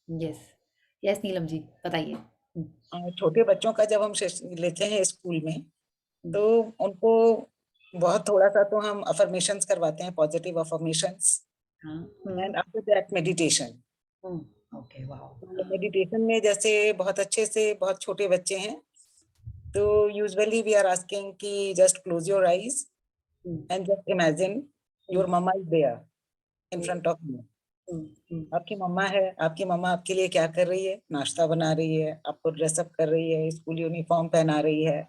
Yes, yes Neelam ji बताइए। छोटे बच्चों का जब हम सेशन लेते हैं स्कूल में, हुँ, तो उनको बहुत थोड़ा-सा तो हम अफ़र्मेशंस करवाते हैं, पॉज़िटिव अफ़र्मेशंस हाँ, hmm, and after that meditation. Hmm, okay wow! तो हाँ, मेडिटेशन में जैसे बहुत अच्छे से बहुत छोटे बच्चे हैं, तो यूजुअली वी आर आस्किंग कि just close your eyes hmm, and just imagine hmm, your mamma is there in hmm, front of you. Hmm, hmm, आपकी मम्मा है, आपकी मम्मा आपके लिए क्या कर रही है? नाश्ता बना रही है, आपको ड्रेस अप कर रही है, स्कूल यूनिफ़ॉर्म पहना रही है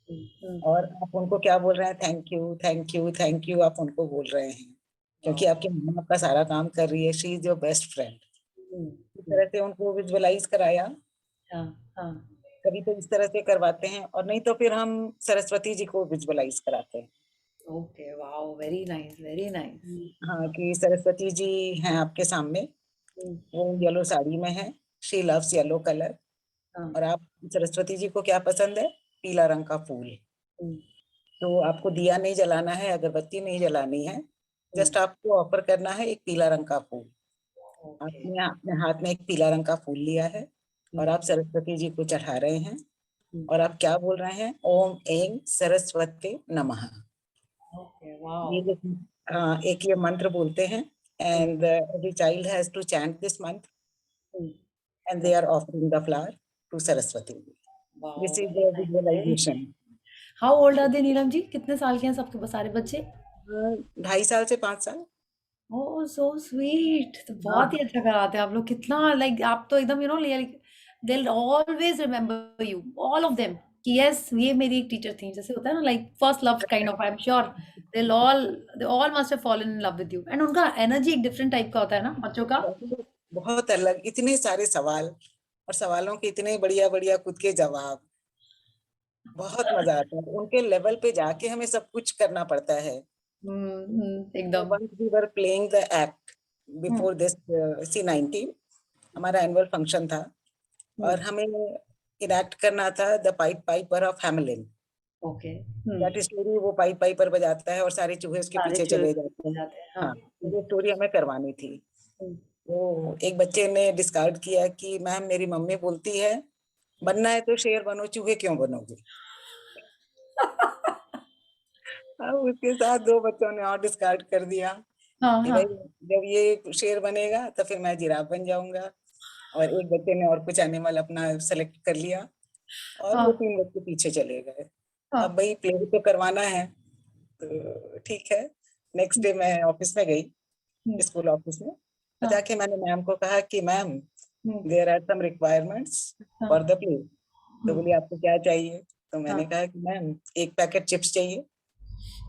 हुँ, हुँ, और आप उनको क्या बोल रहे हैं? Thank you, thank you, thank you आप उनको बोल रहे हैं। क्योंकि वाओ! आपकी मम्मा आपका सारा काम कर रही है, she is your best friend. Hmm, इस हुँ, तरह से उनको विजुअलाइज़ कराया, हाँ, हाँ, कभी तो इस तरह से करवाते हैं और नहीं तो फिर हम सरस्वती जी को विजुअलाइज़ कराते हैं। Okay wow! Very nice, very nice. हाँ, कि सरस्वती जी हैं आपके सामने, हुँ, वो येलो साड़ी में हैं, शी लव्स येलो कलर हाँ, और आप सरस्वती जी को क्या पसंद है? पीला रंग का फूल। हुँ, तो आपको दिया नहीं जलाना है, अगरबत्ती नहीं जलानी है, हुँ, जस्ट आपको ऑफ़र करना है एक पीला रंग का फूल। ओके, आपने अपने हाथ में एक पीला रंग का फूल लिया है हुँ, और आप सरस्वती जी को चढ़ा रहे हैं हुँ, और आप क्या बोल रहे हैं? ओम ऐं सरस्वते नमः। Okay wow! ये जो एक ये मंत्र बोलते हैं hmm, and every child has to chant this mantra hmm, and they okay, are offering the flower to Saraswati ji. Wow! This is very the nice, very visualisation. Nice. How old are they Neelam ji? कितने साल के हैं सबके सारे बच्चे? 2.5 साल से 5 साल। ओह सो स्वीट, तो हाँ, बहुत ही अच्छा कराते हैं आप लोग। कितना लाइक आप तो एकदम like they will always remember you all of them कि यस ये मेरी एक टीचर थी। जैसे होता है ना like first love kind of, I am sure they all must have fallen in love with you. And उनका एनर्जी एक डिफरेंट टाइप का होता है ना बच्चों का। बहुत बहुत अलग, इतने सारे सवाल और सवालों के इतने बढ़िया-बढ़िया खुद के जवाब, बहुत मज़ा आता है। उनके लेवल पे जाके हमें सब कुछ करना पड़ता है। तो एकदम। Once we were playing the act hmm, before this C19 हमारा एनुअल फंक्शन था हुँ, और हमें इनैक्ट करना था the Pied Piper of Hamelin. Okay, hmm, that story वो पाइड पाइपर बजाता है और सारे चूहे उसके सारे पीछे चूज़ चले हो जाते हैं। जाते हैं। हाँ, हाँ, हुँ, तो ये स्टोरी हमें करवानी थी। हुँ। तो एक बच्चे ने डिस्कार्ड किया कि मैम मेरी मम्मी बोलती है, बनना है तो शेर बनो, चूहे क्यों बनोगे? अब उसके साथ 2 बच्चों ने और डिस्कार्ड कर दिया हाँ, कि भई हाँ, जब ये शेर बनेगा तो फिर मैं जिराफ बन जाऊँगा और एक बच्चे ने और कुछ एनिमल अपना सेलेक्ट कर लिया और वो हाँ, 3 बच्चे पीछे चले गए। हाँ, अब भई प्ले तो करवाना है, तो ठीक है। नेक्स्ट हुँ, डे मैं ऑफ़िस में गई, हुँ, स्कूल ऑफ़िस में और हाँ, जाके मैंने मैम को कहा कि ma'am hmm, there are some requirements हाँ, फॉर द प्ले। तो हुँ, बोली आपको क्या चाहिए? तो हाँ, मैंने कहा कि मैम 1 पैकेट चिप्स चाहिए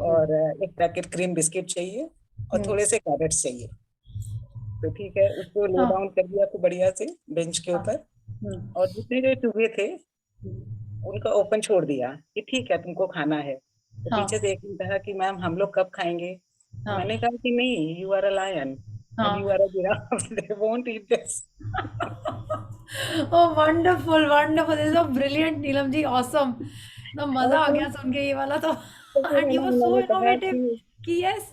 हुँ, और 1 पैकेट क्रीम बिस्किट चाहिए और हुँ, थोड़े से कैरेट्स चाहिए। तो ठीक है, उसको ले हाँ, डाउन कर दिया खूब बढ़िया से बेंच के हाँ, ऊपर हुँ, और जितने जो चूहे थे, हुँ, उनका ओपन छोड़ दिया कि ठीक है तुमको खाना है। तो हाँ, पीछे से एक ने कहा कि मैम हम लोग कब खाएँगे? तो हाँ, मैंने कहा कि नहीं, you are a lion and you हाँ। Are a giraffe they won't eat this. Oh wonderful, wonderful, this is so brilliant Neelam ji, awesome. तो मज़ा और आ गया सुन के ये वाला तो। तो फिर एंड यू वर सो उन्होंने कहा इनोवेटिव कि कि यस।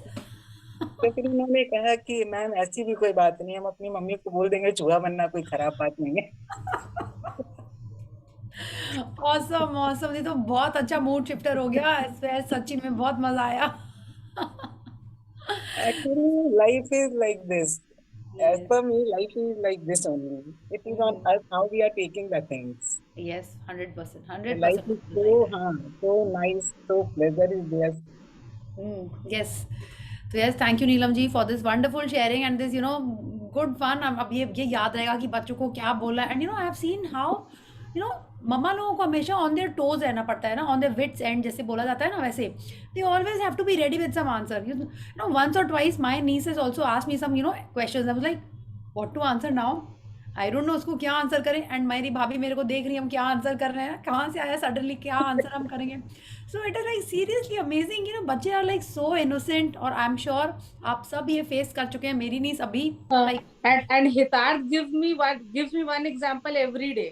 तो फिर उन्होंने कहा कि मैम ऐसी भी कोई बात नहीं है, हम अपनी मम्मी को बोल देंगे चूहा बनना कोई खराब बात नहीं है। ऑसम, ऑसम, ये तो बहुत अच्छा मूड शिफ्टर हो गया। सच्ची में बहुत मज़ा आया। Actually, life is like this. As yes, per me, life is like this only. It is on us how we are taking the things. Yes, 100%, The life 100% is right. so nice, so pleasure is there. Yes, तो yes thank you Neelam ji for this wonderful sharing and this good fun. अब ये याद रहेगा कि बच्चों को क्या बोला। And I have seen how you know mamma लोगों को हमेशा ऑन देयर टोज रहना पड़ता है ना, ऑन देयर विट्स एंड जैसे बोला जाता है ना, वैसे they always have to be ready with some answer. You know once or twice my niece has also asked me some questions. I was like what to answer now, I don't know उसको क्या answer करें। And मेरी भाभी मेरे को देख रही है हम क्या आंसर कर रहे हैं, कहाँ से आया सडनली, क्या आंसर हम करेंगे। सो it is like seriously amazing, बच्चे आर लाइक सो इनोसेंट। और आई एम श्योर आप सब ये फेस कर चुके हैं, मेरी नीस अभी like And Hitar gives me one example every day.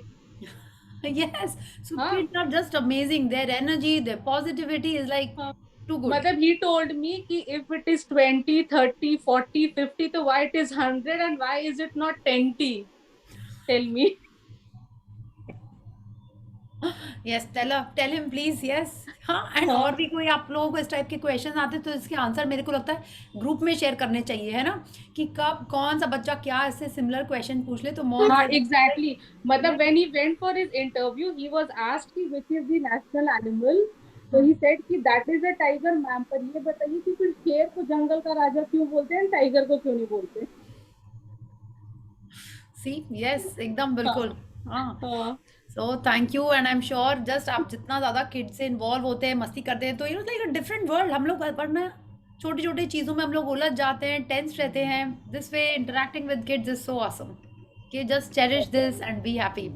yes, so हाँ. kids are just amazing, their energy, their positivity is like हाँ. too good. मतलब he told me कि if it is 20, 30, 40, 50 तो why it is 100 and why is it not 20? tell me. Yes tell him please yes. हाँ and हाँ। और भी कोई आप लोगों को इस टाइप के क्वेश्चन आते हैं तो इसके आंसर मेरे को लगता है ग्रुप में शेयर करने चाहिए, है ना, कि कब कौन सा बच्चा क्या इससे सिमिलर क्वेश्चन पूछ ले तो मॉम हाँ, said exactly. मतलब yes. when he went for his interview, he was asked कि which is the national animal. तो he said कि that is a tiger, ma'am. पर ये बताइए कि फिर शेर को जंगल का राजा क्यों बोलते हैं, टाइगर को क्यों नहीं बोलते? सी यस एकदम बिल्कुल। हाँ हाँ। सो thank you and I am sure just आप जितना ज़्यादा किड्स से इन्वॉल्व होते हैं मस्ती करते हैं तो you know like a different world हम लोग वरना छोटी छोटी चीज़ों में हम लोग उलझ जाते हैं टेंस रहते हैं। This way interacting with kids is so awesome कि just cherish this and be happy.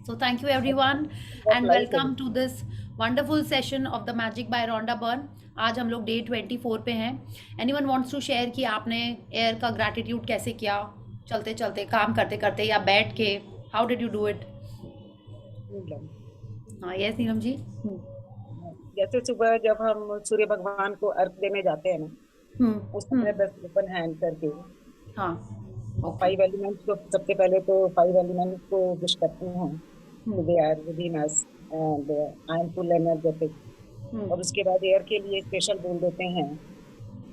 So thank you everyone What and life welcome is. to this wonderful session of the Magic by Rhonda Byrne। आज हम लोग day 24 पे हैं। Anyone wants to share कि आपने air का gratitude कैसे किया, चलते चलते काम करते करते या बैठ के, how did you do it? हाँ यस नीलम जी। जैसे सुबह जब हम सूर्य भगवान को अर्घ देने जाते हैं ना, उस समय हम्म। बस ओपन हैंड करके हाँ ओके। 5 एलिमेंट्स को सबसे पहले तो 5 एलिमेंट्स को विश करते हैं कि they are within us and I am full energetic. और उसके बाद एयर के लिए स्पेशल बोल देते हैं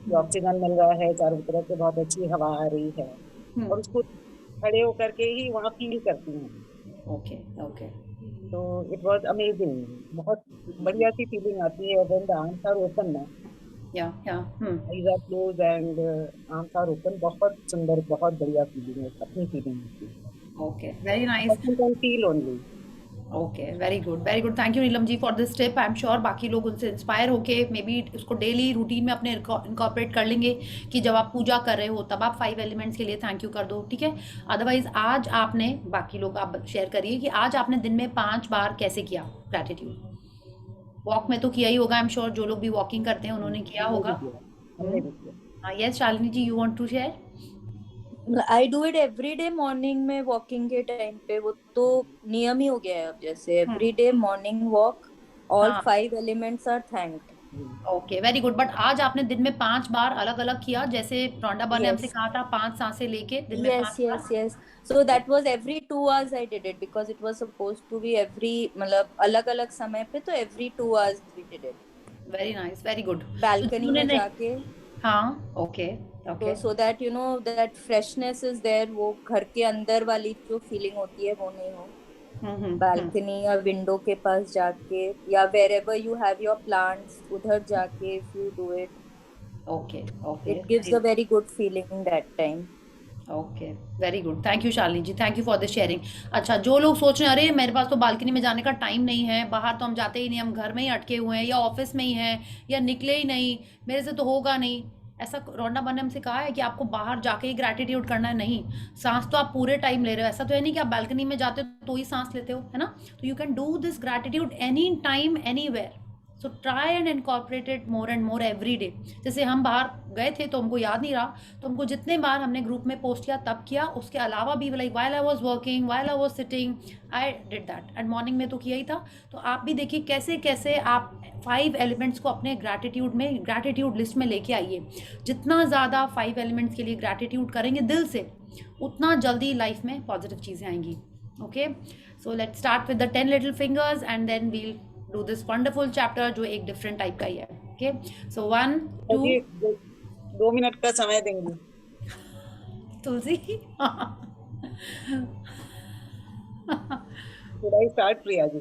कि ऑक्सीजन मिल रहा है चारों तरफ से, बहुत अच्छी हवा आ रही है, और उसको खड़े होकर के ही वहाँ फील करती हैं। ओके ओके तो इट वाज अमेजिंग, बहुत बढ़िया सी फीलिंग आती है when the arms are open ना, या eyes are close and arms are open. बहुत सुंदर, बहुत बढ़िया फीलिंग है, अपनी फीलिंग होती है। Okay very nice. Person can feel only. Okay very good very good. Thank you Neelam ji for this tip. I am sure बाकी लोग उनसे इंस्पायर होके मे बी उसको डेली रूटीन में अपने इनकॉर्पोरेट कर लेंगे कि जब आप पूजा कर रहे हो तब आप 5 एलिमेंट्स के लिए थैंक यू कर दो, ठीक है। अदरवाइज आज आपने, बाकी लोग आप शेयर करिए कि आज आपने दिन में 5 बार कैसे किया ग्रैटिट्यूड। वॉक में तो किया ही होगा, आई एम श्योर जो लोग भी वॉकिंग करते हैं उन्होंने किया हमने होगा। भी किया, हमने भी किया। हाँ yes Shalini ji you want to share? I do it every day morning में वॉकिंग के टाइम पे, वो तो नियम ही हो गया है अब। जैसे every day morning walk, all हाँ 5 elements are thanked. Okay very good. But आज आपने दिन में 5 बार अलग अलग किया जैसे रॉन्डा बर्न ने हमसे Yes, कहा था 5 सांसें लेके दिन में 5 yes, bar. yes. So that was every 2 hours I did it because it was supposed to be every, मतलब अलग अलग समय पे, तो every 2 hours we did it. Very nice very good. Balcony में जाके, हाँ ओके तो okay so that you know that freshness is there, वो घर के अंदर वाली जो फीलिंग होती है वो नहीं हो। बालकनी या विंडो के पास जाके या wherever you have your plants, उधर जाके if you do it, okay okay it gives a very good feeling that time. Okay very good. Thank you Shalini ji, thank you for this sharing. अच्छा जो लोग सोच रहे हैं अरे मेरे पास तो बालकनी में जाने का टाइम नहीं है, बाहर तो हम जाते ही नहीं, हम घर में ही अटके हुए हैं या ऑफिस में ही हैं या निकले ही नहीं, मेरे से तो होगा नहीं, ऐसा रौंडा बन ने हमसे कहा है कि आपको बाहर जाके ही ग्रैटिट्यूड करना है? नहीं, सांस तो आप पूरे टाइम ले रहे हो। ऐसा तो है नहीं कि आप बालकनी में जाते हो तो ही सांस लेते हो, है ना। तो you can do this gratitude any time anywhere. So try and incorporate it more and more every day. जैसे हम बाहर गए थे तो हमको याद नहीं रहा, तो हमको जितने बार हमने ग्रुप में पोस्ट किया तब किया, उसके अलावा भी like while I was working, while I was sitting, I did that, and morning में तो किया ही था। तो आप भी देखिए कैसे कैसे आप 5 एलिमेंट्स को अपने ग्रैटिट्यूड में, ग्रैटिट्यूड लिस्ट में लेके आइए। जितना ज़्यादा 5 एलिमेंट्स के लिए ग्रैटिट्यूड करेंगे दिल से, उतना जल्दी लाइफ में पॉजिटिव चीज़ें आएंगी। Okay so let's start with the 10 little fingers and then we'll do this wonderful chapter जो एक डिफरेंट टाइप का ही है। ओके सो 1 2 अभी 2 मिनट का समय देंगी तुलसी थोड़ा ही स्टार्ट प्रिया जी।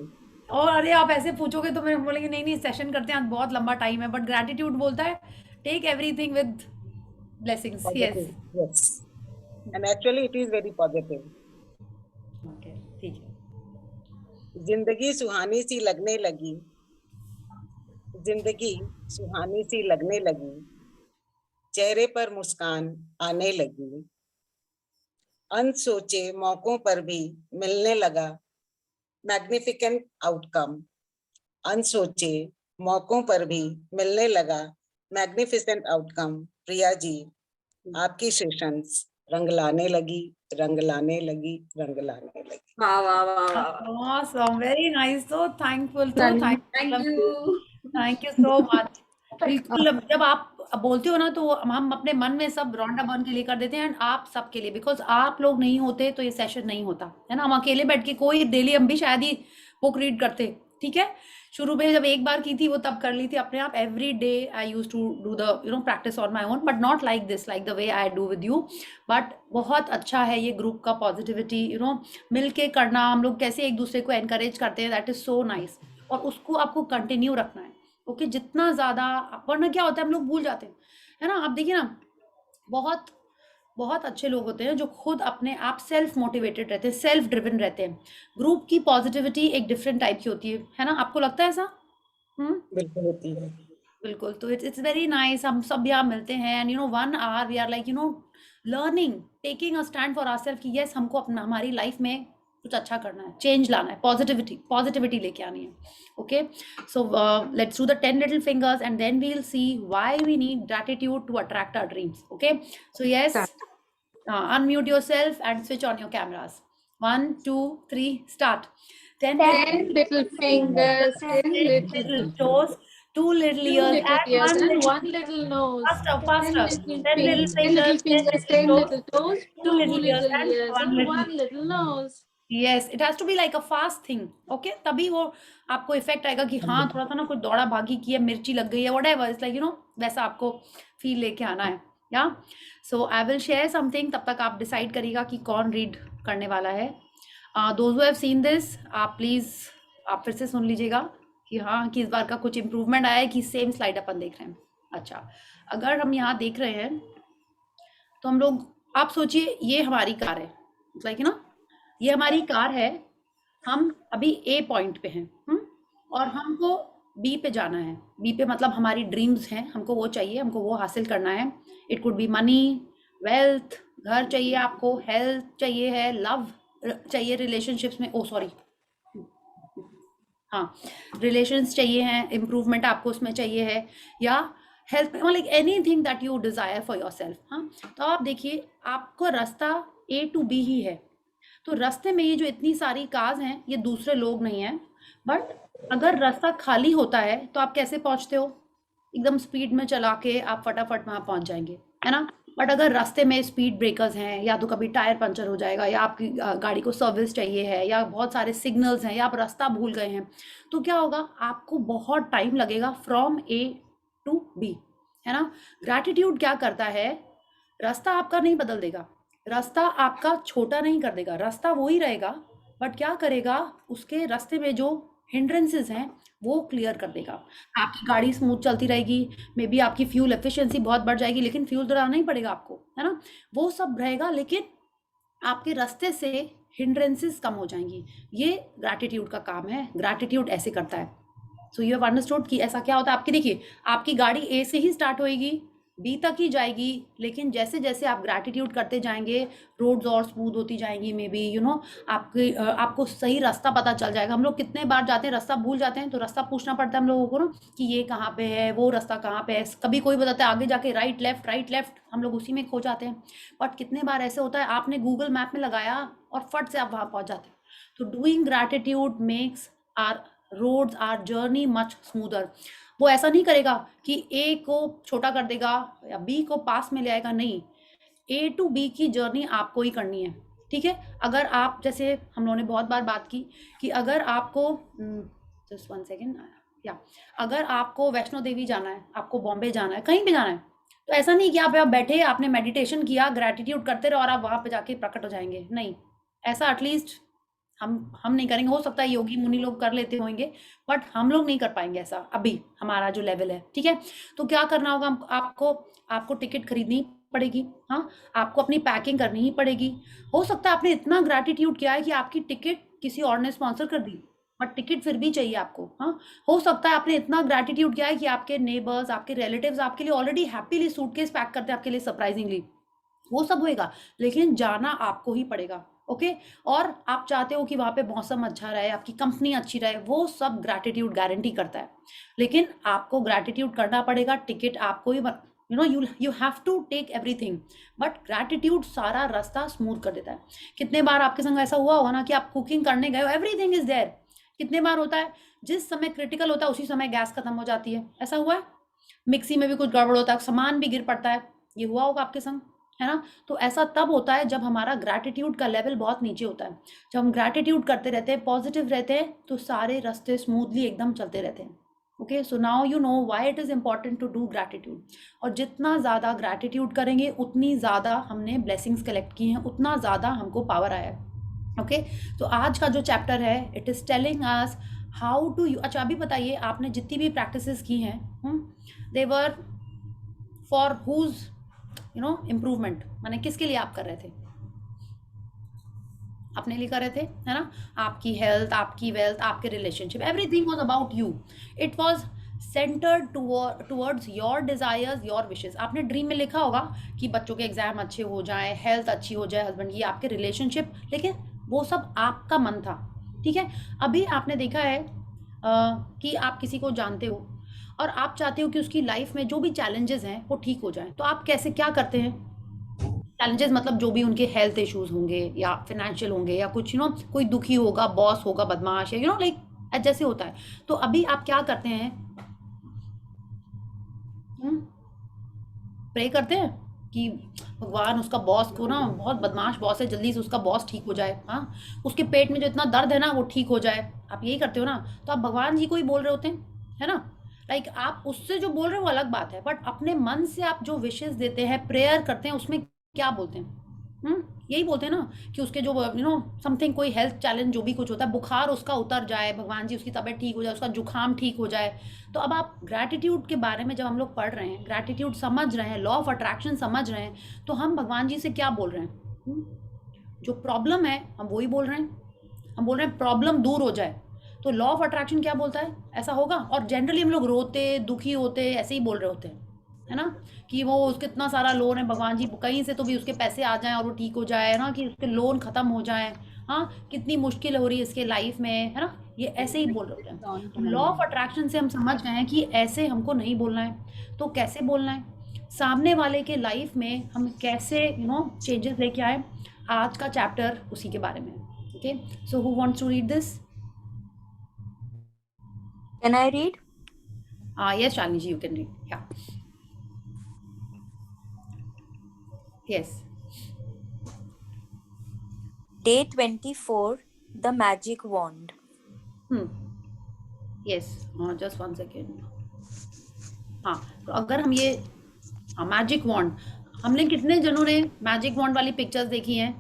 और अरे आप ऐसे पूछोगे तो मैं बोलेंगे नहीं नहीं सेशन करते हैं आज बहुत लंबा टाइम है, बट ग्रैटिट्यूड बोलता है take everything with blessings. Yes Positive, yes. And actually it is very positive. Okay ठीक है। जिंदगी सुहानी सी लगने लगी, जिंदगी सुहानी सी लगने लगी, चेहरे पर मुस्कान आने लगी, अनसोचे मौकों पर भी मिलने लगा मैग्निफिकेंट आउटकम, अनसोचे मौकों पर भी मिलने लगा मैग्निफिसेंट आउटकम। प्रिया जी आपकी सेशंस रंग लाने लगी, रंग लाने लगी, रंग लाने लगी। वाह वाह वाह वाह। Awesome, very nice. So thankful, so Thank thankful. you. Thank you so much. बिल्कुल जब आप बोलते हो ना, तो हम अपने मन में सब रौंडा बन के लिए कर देते हैं, एंड आप सबके लिए, बिकॉज आप लोग नहीं होते तो ये सेशन नहीं होता है ना। हम अकेले बैठ के कोई डेली, हम भी शायद ही बुक रीड करते, ठीक है। शुरू में जब एक बार की थी वो तब कर ली थी अपने आप। Every day I use to do the practice on my own, but not like this, like the way I do with you. But बहुत अच्छा है ये ग्रुप का पॉजिटिविटी, मिल के करना, हम लोग कैसे एक दूसरे को एनकरेज करते हैं, दैट इज सो नाइस। और उसको आपको कंटिन्यू रखना है, ओके। जितना ज़्यादा, वरना क्या होता है हम लोग भूल जाते हैं, है ना। आप देखिए ना, बहुत बहुत अच्छे लोग होते हैं जो खुद अपने आप सेल्फ मोटिवेटेड रहते हैं, सेल्फ ड्रिवन रहते हैं। ग्रुप की पॉजिटिविटी एक डिफरेंट टाइप की होती है ना। आपको लगता है ऐसा? बिल्कुल होती है। बिल्कुल। तो इट्स वेरी नाइस, हम सब यहाँ मिलते हैं, and 1 hour we are like learning, taking a stand for ourselves कि यस, हमको अपना हमारी लाइफ में कुछ अच्छा करना है, चेंज लाना है, पॉजिटिविटी लेके आनी है, okay. So let's do the 10 little fingers and then we'll see why we need gratitude to attract our dreams, okay? So yes, unmute yourself and switch on your cameras. 1 2 3 start. 10 little fingers, 10 little toes, 2 little ears, and 1 little, one little nose. faster. 10 little 10 little fingers, 10 fingers, 10 little toes, little toes, 2 2 little ears, little and ears, 1 and little. 1 little nose. Yes, it has to be like a fast thing, okay. तभी वो आपको effect आएगा कि हाँ, थोड़ा सा ना कुछ दौड़ा भागी की है, मिर्ची लग गई है, व्हाटएवर, इट्स लाइक वैसा आपको फील लेके आना है, या। सो आई विल शेयर समथिंग, तब तक आप डिसाइड करिएगा कि कौन रीड करने वाला है। Those who have seen this, आप प्लीज आप फिर से सुन लीजिएगा कि हाँ, कि इस बार का कुछ इम्प्रूवमेंट आया है कि सेम स्लाइड अपन देख रहे हैं। अच्छा, अगर हम यहाँ देख रहे हैं तो हम लोग, आप सोचिए ये हमारी कार है, लाइक ये हमारी कार है, हम अभी ए पॉइंट पे हैं, और हमको बी पे जाना है। बी पे मतलब हमारी ड्रीम्स हैं, हमको वो चाहिए, हमको वो हासिल करना है। It could be money, wealth, घर चाहिए आपको, हेल्थ चाहिए है, लव चाहिए रिलेशनशिप्स में, ओ सॉरी, हाँ, रिलेशंस चाहिए हैं, इम्प्रूवमेंट आपको उसमें चाहिए है, या हेल्थ में, like anything that you desire for your self. हाँ, तो आप देखिए, आपको रास्ता A to B ही है। तो रास्ते में ये जो इतनी सारी कार्स हैं, ये दूसरे लोग नहीं हैं। बट अगर रास्ता खाली होता है तो आप कैसे पहुंचते हो? एकदम स्पीड में चला के आप फटाफट वहां पहुंच जाएंगे, है ना। बट अगर रास्ते में स्पीड ब्रेकर्स हैं, या तो कभी टायर पंचर हो जाएगा, या आपकी गाड़ी को सर्विस चाहिए है, या बहुत सारे सिग्नल्स हैं, या आप रास्ता भूल गए हैं, तो क्या होगा? आपको बहुत टाइम लगेगा फ्रॉम A to B, है ना। ग्रैटिट्यूड क्या करता है? रास्ता आपका नहीं बदल देगा, रास्ता आपका छोटा नहीं कर देगा, रास्ता वो ही रहेगा, बट क्या करेगा? उसके रास्ते में जो हिंड्रेंसेस हैं वो क्लियर कर देगा। आपकी गाड़ी स्मूथ चलती रहेगी, मे बी आपकी फ्यूल एफिशिएंसी बहुत बढ़ जाएगी, लेकिन फ्यूल तो डालना ही पड़ेगा आपको, है ना। वो सब रहेगा, लेकिन आपके रास्ते से हिंड्रेंसेस कम हो जाएंगी। ये ग्रैटिट्यूड का काम है, ग्रैटिट्यूड ऐसे करता है। सो यू हैव अंडरस्टूड कि ऐसा क्या होता है। आपकी देखिए, आपकी गाड़ी A से ही स्टार्ट होएगी, B तक ही जाएगी, लेकिन जैसे जैसे आप ग्रैटिट्यूड करते जाएंगे, रोड्स और स्मूथ होती जाएंगी, मे बी आपको सही रास्ता पता चल जाएगा। हम लोग कितने बार जाते हैं, रास्ता भूल जाते हैं, तो रास्ता पूछना पड़ता है हम लोगों को ना कि ये कहाँ पे है, वो रास्ता कहाँ पे है। कभी कोई बताता है आगे जाके राइट लेफ्ट, हम लोग उसी में खो जाते हैं। बट कितने बार ऐसे होता है, आपने गूगल मैप में लगाया और फट से आप वहाँ पहुँच जाते हैं। तो doing gratitude makes our roads, our journey much smoother. वो ऐसा नहीं करेगा कि A को छोटा कर देगा या B को पास में ले आएगा, नहीं। A to B की जर्नी आपको ही करनी है, ठीक है। अगर आप, जैसे हम लोगों ने बहुत बार बात की कि अगर आपको जस्ट 1 सेकेंड, या अगर आपको वैष्णो देवी जाना है, आपको बॉम्बे जाना है, कहीं भी जाना है, तो ऐसा नहीं कि आप बैठे, आपने मेडिटेशन किया, ग्रैटिट्यूड करते रहो और आप वहाँ पे जाके प्रकट हो जाएंगे, नहीं। ऐसा एटलीस्ट हम नहीं करेंगे। हो सकता है योगी मुनि लोग कर लेते होंगे, बट हम लोग नहीं कर पाएंगे ऐसा, अभी हमारा जो लेवल है, ठीक है। तो क्या करना होगा? आपको टिकट खरीदनी पड़ेगी, हाँ, आपको अपनी पैकिंग करनी ही पड़ेगी। हो सकता है आपने इतना ग्रैटिट्यूड किया है कि आपकी टिकट किसी और ने स्पॉन्सर कर दी, बट टिकट फिर भी चाहिए आपको, हाँ। हो सकता है आपने इतना ग्रैटिट्यूड किया है कि आपके नेबर्स, आपके रिलेटिव्स आपके लिए ऑलरेडी हैप्पीली सूटकेस पैक करते हैं आपके लिए सरप्राइजिंगली, वो सब होएगा, लेकिन जाना आपको ही पड़ेगा, ओके। और आप चाहते हो कि वहाँ पे मौसम अच्छा रहे, आपकी कंपनी अच्छी रहे, वो सब ग्रैटिट्यूड गारंटी करता है। लेकिन आपको ग्रैटिट्यूड करना पड़ेगा, टिकट आपको ही, you have to take everything, but gratitude सारा रास्ता स्मूथ कर देता है। कितने बार आपके संग ऐसा हुआ होगा ना कि आप कुकिंग करने गए हो, एवरीथिंग इज देयर। कितने बार होता है जिस समय क्रिटिकल होता है उसी समय गैस खत्म हो जाती है, ऐसा हुआ है? मिक्सी में भी कुछ गड़बड़ होता है, सामान भी गिर पड़ता है, ये हुआ होगा आपके संग, है ना? तो ऐसा तब होता है जब हमारा ग्रैटिट्यूड का लेवल बहुत नीचे होता है। जब हम ग्रैटिट्यूड करते रहते हैं, पॉजिटिव रहते हैं, तो सारे रास्ते स्मूथली एकदम चलते रहते हैं। Okay, so now you know why it is important to do gratitude. और जितना ज़्यादा ग्रैटिट्यूड करेंगे उतनी ज़्यादा हमने ब्लेसिंग्स कलेक्ट की हैं, उतना ज़्यादा हमको पावर आया है। ओके, तो आज का जो चैप्टर है it is telling us how to you. अच्छा अभी बताइए, आपने जितनी भी प्रैक्टिसेस की हैं, they were for whom you know improvement, माने किसके लिए आप कर रहे थे? अपने लिए कर रहे थे, है ना? आपकी हेल्थ, आपकी वेल्थ, आपके relationship, everything was about you. It was centred towards your desires, your wishes. आपने ड्रीम में लिखा होगा कि बच्चों के एग्जाम अच्छे हो जाएं, हेल्थ अच्छी हो जाए, हस्बैंड की, आपके रिलेशनशिप, लेकिन वो सब आपका मन था। ठीक है, अभी आपने देखा है कि आप किसी को जानते हो और आप चाहते हो कि उसकी लाइफ में जो भी चैलेंजेस हैं वो ठीक हो जाएं, तो आप कैसे क्या करते हैं? चैलेंजेस मतलब जो भी उनके हेल्थ इश्यूज होंगे या फाइनेंशियल होंगे या कुछ यू नो कोई दुखी होगा, बॉस होगा बदमाश, या यू नो लाइक जैसे होता है। तो अभी आप क्या करते हैं? प्रे करते हैं कि भगवान उसका बॉस को ना, बहुत बदमाश बॉस है, जल्दी से उसका बॉस ठीक हो जाए, हाँ, उसके पेट में जो इतना दर्द है ना वो ठीक हो जाए। आप यही करते हो ना? तो आप भगवान जी को ही बोल रहे होते हैं, है ना? लाइक आप उससे जो बोल रहे हो वो अलग बात है, बट अपने मन से आप जो विशेष देते हैं, प्रेयर करते हैं, उसमें क्या बोलते हैं? यही बोलते हैं ना कि उसके जो यू नो समथिंग, कोई हेल्थ चैलेंज जो भी कुछ होता है, बुखार उसका उतर जाए, भगवान जी उसकी तबीयत ठीक हो जाए, उसका जुकाम ठीक हो जाए। तो अब आप ग्रैटिट्यूड के बारे में जब हम लोग पढ़ रहे हैं, ग्रैटिट्यूड समझ रहे हैं, लॉ ऑफ अट्रैक्शन समझ रहे हैं, तो हम भगवान जी से क्या बोल रहे हैं? जो प्रॉब्लम है हम वही बोल रहे हैं, हम बोल रहे हैं प्रॉब्लम दूर हो जाए। तो लॉ ऑफ अट्रैक्शन क्या बोलता है? ऐसा होगा। और जनरली हम लोग रोते, दुखी होते, ऐसे ही बोल रहे होते हैं, है ना? कि वो उसके इतना सारा लोन है, भगवान जी कहीं से तो भी उसके पैसे आ जाएं और वो ठीक हो जाए, है ना? कि उसके लोन खत्म हो जाए, हाँ, कितनी मुश्किल हो रही है इसके लाइफ में, है ना? ये ऐसे ही बोल रहे होते हैं। तो लॉ ऑफ अट्रैक्शन से हम समझ गए हैं कि ऐसे हमको नहीं बोलना है। तो कैसे बोलना है? सामने वाले के लाइफ में हम कैसे यू नो चेंजेस लेके आए, आज का चैप्टर उसी के बारे में। Okay, so who wants to read this? Can I read? Yes, Shalini ji, you can read. Yeah. Yes. Day 24, the magic wand. Yes. Just 1 second. हाँ, तो अगर हम ये मैजिक वॉन्ड, हमने कितने जनों ने मैजिक वॉन्ड वाली पिक्चर्स देखी हैं?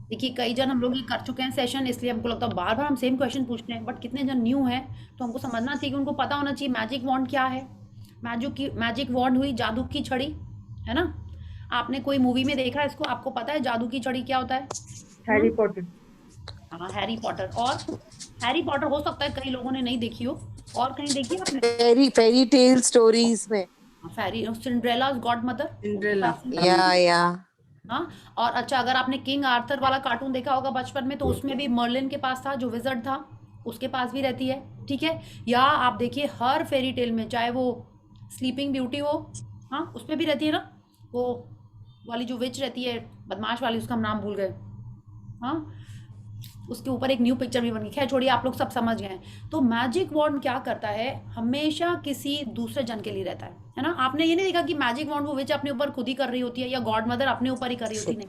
देखिए कई जन हम लोग ये कर चुके हैं सेशन, इसलिए हमको लगता है बार बार हम सेम क्वेश्चन पूछते हैं, बट कितने जन न्यू हैं, तो हमको समझना चाहिए कि उनको पता होना चाहिए मैजिक वॉन्ड क्या है। मैजिक वॉन्ड हुई जादू की छड़ी, है ना? आपने कोई मूवी में देखा है इसको? आपको पता है जादू की छड़ी क्या होता है? Harry Potter. हाँ, हैरी पॉटर। और हैरी पॉटर हो सकता है कई लोगों ने नहीं देखी हो, और कहीं देखी है आपने? फेरी टेल स्टोरीज में। फेरी, सिंड्रेला's गॉड मदर। सिंड्रेला। या हाँ, और अच्छा अगर आपने किंग आर्थर वाला कार्टून देखा होगा बचपन में, तो उसमें भी मर्लिन के पास था, जो विज़र्ड था, उसके पास भी रहती है, ठीक है? या आप देखिए हर फेरी टेल में, चाहे वो स्लीपिंग ब्यूटी हो, हाँ, उसमें भी रहती है ना, वो वाली जो विच रहती है बदमाश वाली, उसका हम नाम भूल गए, हाँ, उसके ऊपर एक न्यू पिक्चर भी बनी। खैर छोड़िए, आप लोग सब समझ गए हैं। तो मैजिक वॉन्ड क्या करता है? हमेशा किसी दूसरे जन के लिए रहता है ना? आपने ये नहीं देखा कि मैजिक वॉन्ड वो विच अपने ऊपर खुद ही कर रही होती है या गॉड मदर अपने ऊपर ही कर रही होती है, नहीं।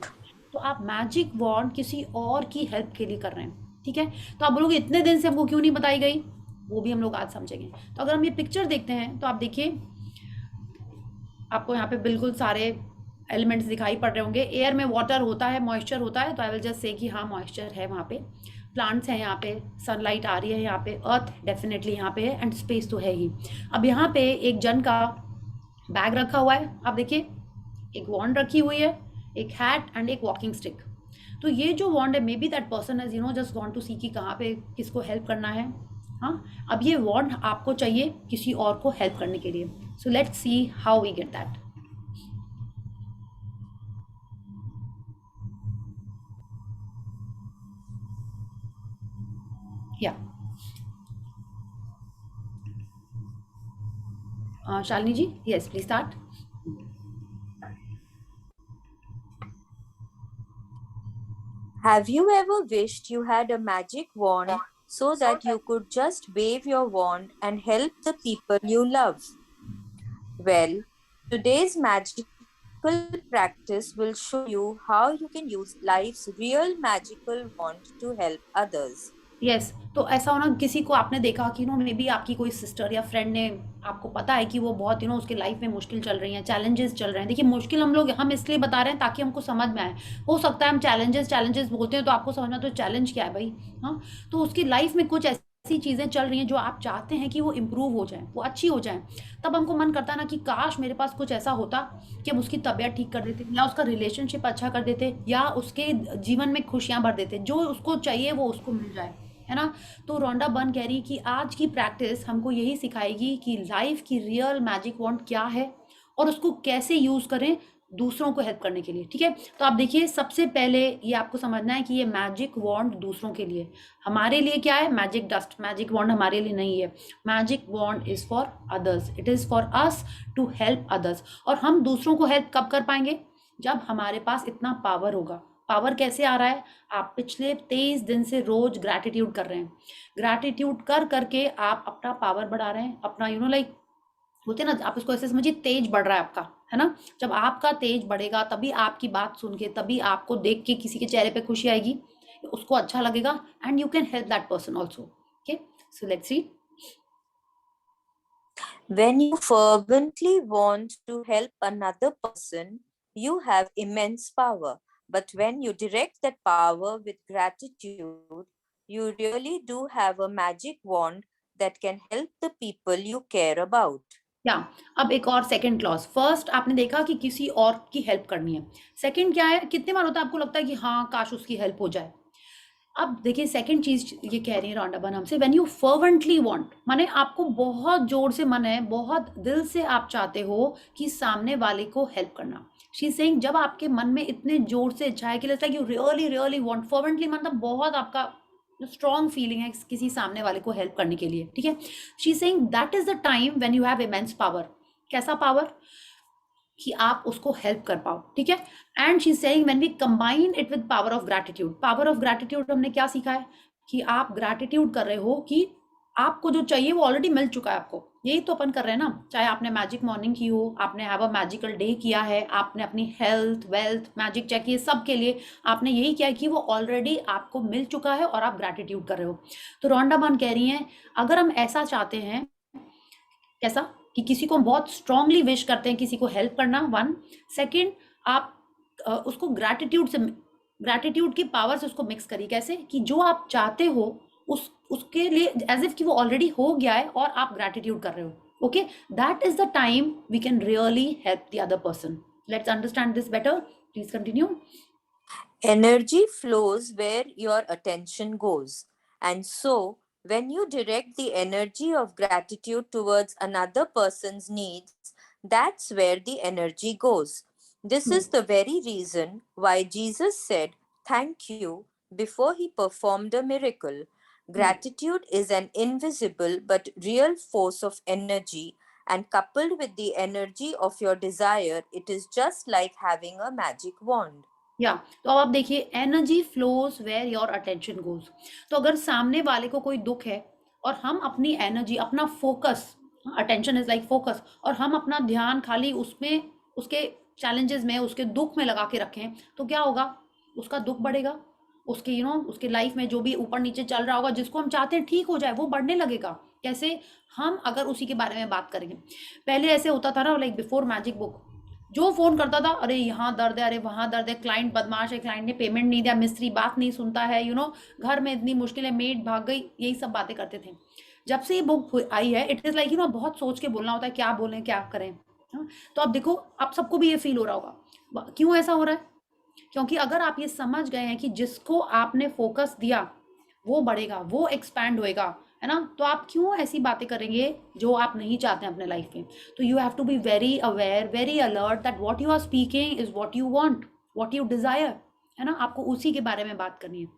तो आप मैजिक वॉन्ड किसी और की हेल्प के लिए कर रहे हैं, ठीक है? तो आप बोलोगे इतने दिन से हमको क्यों नहीं बताई गई, वो भी हम लोग आज समझेंगे। तो अगर हम ये पिक्चर देखते हैं तो आप देखिए, आपको यहाँ पे बिल्कुल सारे एलिमेंट्स दिखाई पड़ रहे होंगे। एयर में वाटर होता है, मॉइस्चर होता है, तो आई विल जस्ट से कि हाँ मॉइस्चर है वहाँ पे, प्लांट्स हैं यहाँ पे, सनलाइट आ रही है यहाँ पे, अर्थ डेफिनेटली यहाँ पे है, एंड स्पेस तो है ही। अब यहाँ पे एक जन का बैग रखा हुआ है, आप देखिए, एक वॉन्ड रखी हुई है, एक हैट एंड एक वॉकिंग स्टिक। तो ये जो वॉन्ड है, may be that person has you know just gone to see कि कहाँ पे किसको हेल्प करना है, हाँ। अब ये वॉन्ड आपको चाहिए किसी और को हेल्प करने के लिए। So let's see how we get that. Yeah. Shalini ji, yes, please start. Have you ever wished you had a magic wand so that you could just wave your wand and help the people you love. Well, today's magical practice will show you how you can use life's real magical wand to help others. Yes, तो ऐसा होना किसी को आपने देखा कि may be आपकी कोई सिस्टर या फ्रेंड ने, आपको पता है कि वो बहुत उसके लाइफ में मुश्किल चल रही हैं, चैलेंजेस चल रहे हैं। देखिए, मुश्किल हम इसलिए बता रहे हैं ताकि हमको समझ में आए। हो सकता है हम चैलेंजेस बोलते हैं तो आपको समझ में, तो चैलेंज क्या है भाई? हाँ, तो उसकी लाइफ में कुछ ऐसी चीज़ें चल रही हैं जो आप चाहते हैं कि वो इम्प्रूव हो जाए, वो अच्छी हो जाए। तब हमको मन करता है ना कि काश मेरे पास कुछ ऐसा होता कि हम उसकी तबीयत ठीक कर देते, या उसका रिलेशनशिप अच्छा कर देते, या उसके जीवन में खुशियाँ भर देते, जो उसको चाहिए वो उसको मिल जाए, है ना? तो रोंडा बर्न कह रही कि आज की प्रैक्टिस हमको यही सिखाएगी कि लाइफ की रियल मैजिक वॉन्ड क्या है और उसको कैसे यूज़ करें दूसरों को हेल्प करने के लिए। ठीक है, तो आप देखिए, सबसे पहले ये आपको समझना है कि ये मैजिक वॉन्ड दूसरों के लिए, हमारे लिए क्या है? मैजिक डस्ट, मैजिक वॉन्ड हमारे लिए नहीं है। Magic wand is for others, it is for us to help others. और हम दूसरों को हेल्प कब कर पाएंगे? जब हमारे पास इतना पावर होगा। पावर कैसे आ रहा है? आप पिछले 23 दिन से रोज ग्रैटिट्यूड कर रहे हैं। ग्रैटिट्यूड कर करके आप अपना पावर बढ़ा रहे हैं, अपना लाइक होते ना, आप इसको ऐसे समझिए, तेज बढ़ रहा है आपका, है ना? जब आपका तेज बढ़ेगा तभी आपकी बात सुन के, तभी आपको देख के किसी के चेहरे पे खुशी आएगी, उसको अच्छा लगेगा, and you can help that person also. Okay, so let's C. When you fervently want to help another person, you have immense power. But when you direct that power with gratitude, you really do have a magic wand that can help the people you care about. या अब एक और second clause. First आपने देखा कि किसी और की हेल्प करनी है। सेकंड क्या है? कितने बार होता है आपको लगता है कि हाँ काश उसकी हेल्प हो जाए? अब देखिए, सेकंड चीज ये कह रही है रोंडा बर्न हमसे, व्हेन यू फर्वेंटली वांट, माने आपको बहुत जोर से मन है, बहुत दिल से आप चाहते हो कि सामने वाले को हेल्प करना। शी इज सेइंग, जब आपके मन में इतने जोर से इच्छा है कि लगता है कि यू रियली रियली वांट, फर्वेंटली मतलब बहुत आपका स्ट्रॉन्ग फीलिंग है किसी सामने वाले को हेल्प करने के लिए। ठीक है, she is saying that is the time when you have immense power. कैसा पावर? कि आप उसको हेल्प कर पाओ। ठीक है, and she is saying when we combine it with power of gratitude. Power of gratitude हमने क्या सीखा है? कि आप ग्रैटिट्यूड कर रहे हो कि आपको जो चाहिए वो ऑलरेडी मिल चुका है आपको। यही तो अपन कर रहे हैं ना, चाहे आपने मैजिक मॉर्निंग की हो, आपने हैव अ मैजिकल डे किया है, आपने अपनी हेल्थ वेल्थ मैजिक चेक किए, सब के लिए आपने यही किया है कि वो ऑलरेडी आपको मिल चुका है और आप ग्रैटिट्यूड कर रहे हो। तो रोंडा बर्न कह रही हैं, अगर हम ऐसा चाहते हैं, कैसा कि किसी को बहुत स्ट्रांगली विश करते हैं किसी को हेल्प करना, वन। सेकंड, आप उसको ग्रैटिट्यूड की पावर से उसको मिक्स करिए। कैसे? कि जो आप चाहते हो उसके लिए एज इफ कि वो ऑलरेडी हो गया है और आप ग्रैटिट्यूड कर रहे हो। Okay, that is the time we can really help the other person. Let's understand this better, please continue. Energy flows where your attention goes. And so, when you direct the energy of gratitude towards another person's needs, that's where the energy goes. This is the very reason why Jesus said, "Thank you," before he performed a miracle. Gratitude is an invisible but real force of energy, and coupled with the energy of your desire, it is just like having a magic wand. या तो अब आप देखिए, energy flows where your attention goes. तो अगर सामने वाले को कोई दुख है और हम अपनी एनर्जी, अपना focus, attention is like focus, और हम अपना ध्यान खाली उसमें, उसके चैलेंजेस में, उसके दुख में लगा के रखें, तो क्या होगा? उसका दुख बढ़ेगा, उसके उसके लाइफ में जो भी ऊपर नीचे चल रहा होगा, जिसको हम चाहते हैं ठीक हो जाए, वो बढ़ने लगेगा। कैसे? हम अगर उसी के बारे में बात करेंगे। पहले ऐसे होता था ना, लाइक बिफोर मैजिक बुक, जो फोन करता था, अरे यहाँ दर्द है, अरे वहाँ दर्द है, क्लाइंट बदमाश है, क्लाइंट ने पेमेंट नहीं दिया, मिस्त्री बात नहीं सुनता है, घर में इतनी मुश्किल है, मेड भाग गई, यही सब बातें करते थे। जब से ये बुक आई है, इट इज लाइक बहुत सोच के बोलना होता है, क्या बोलें क्या करें। तो अब देखो, आप सबको भी ये फील हो रहा होगा। क्यों ऐसा हो रहा है? क्योंकि अगर आप ये समझ गए हैं कि जिसको आपने फोकस दिया वो बढ़ेगा, वो एक्सपैंड होएगा, है ना, तो आप क्यों ऐसी बातें करेंगे जो आप नहीं चाहते हैं अपने लाइफ में? तो you have to be very aware, very alert that what you are speaking is what you want, what you desire, है ना। आपको उसी के बारे में बात करनी है।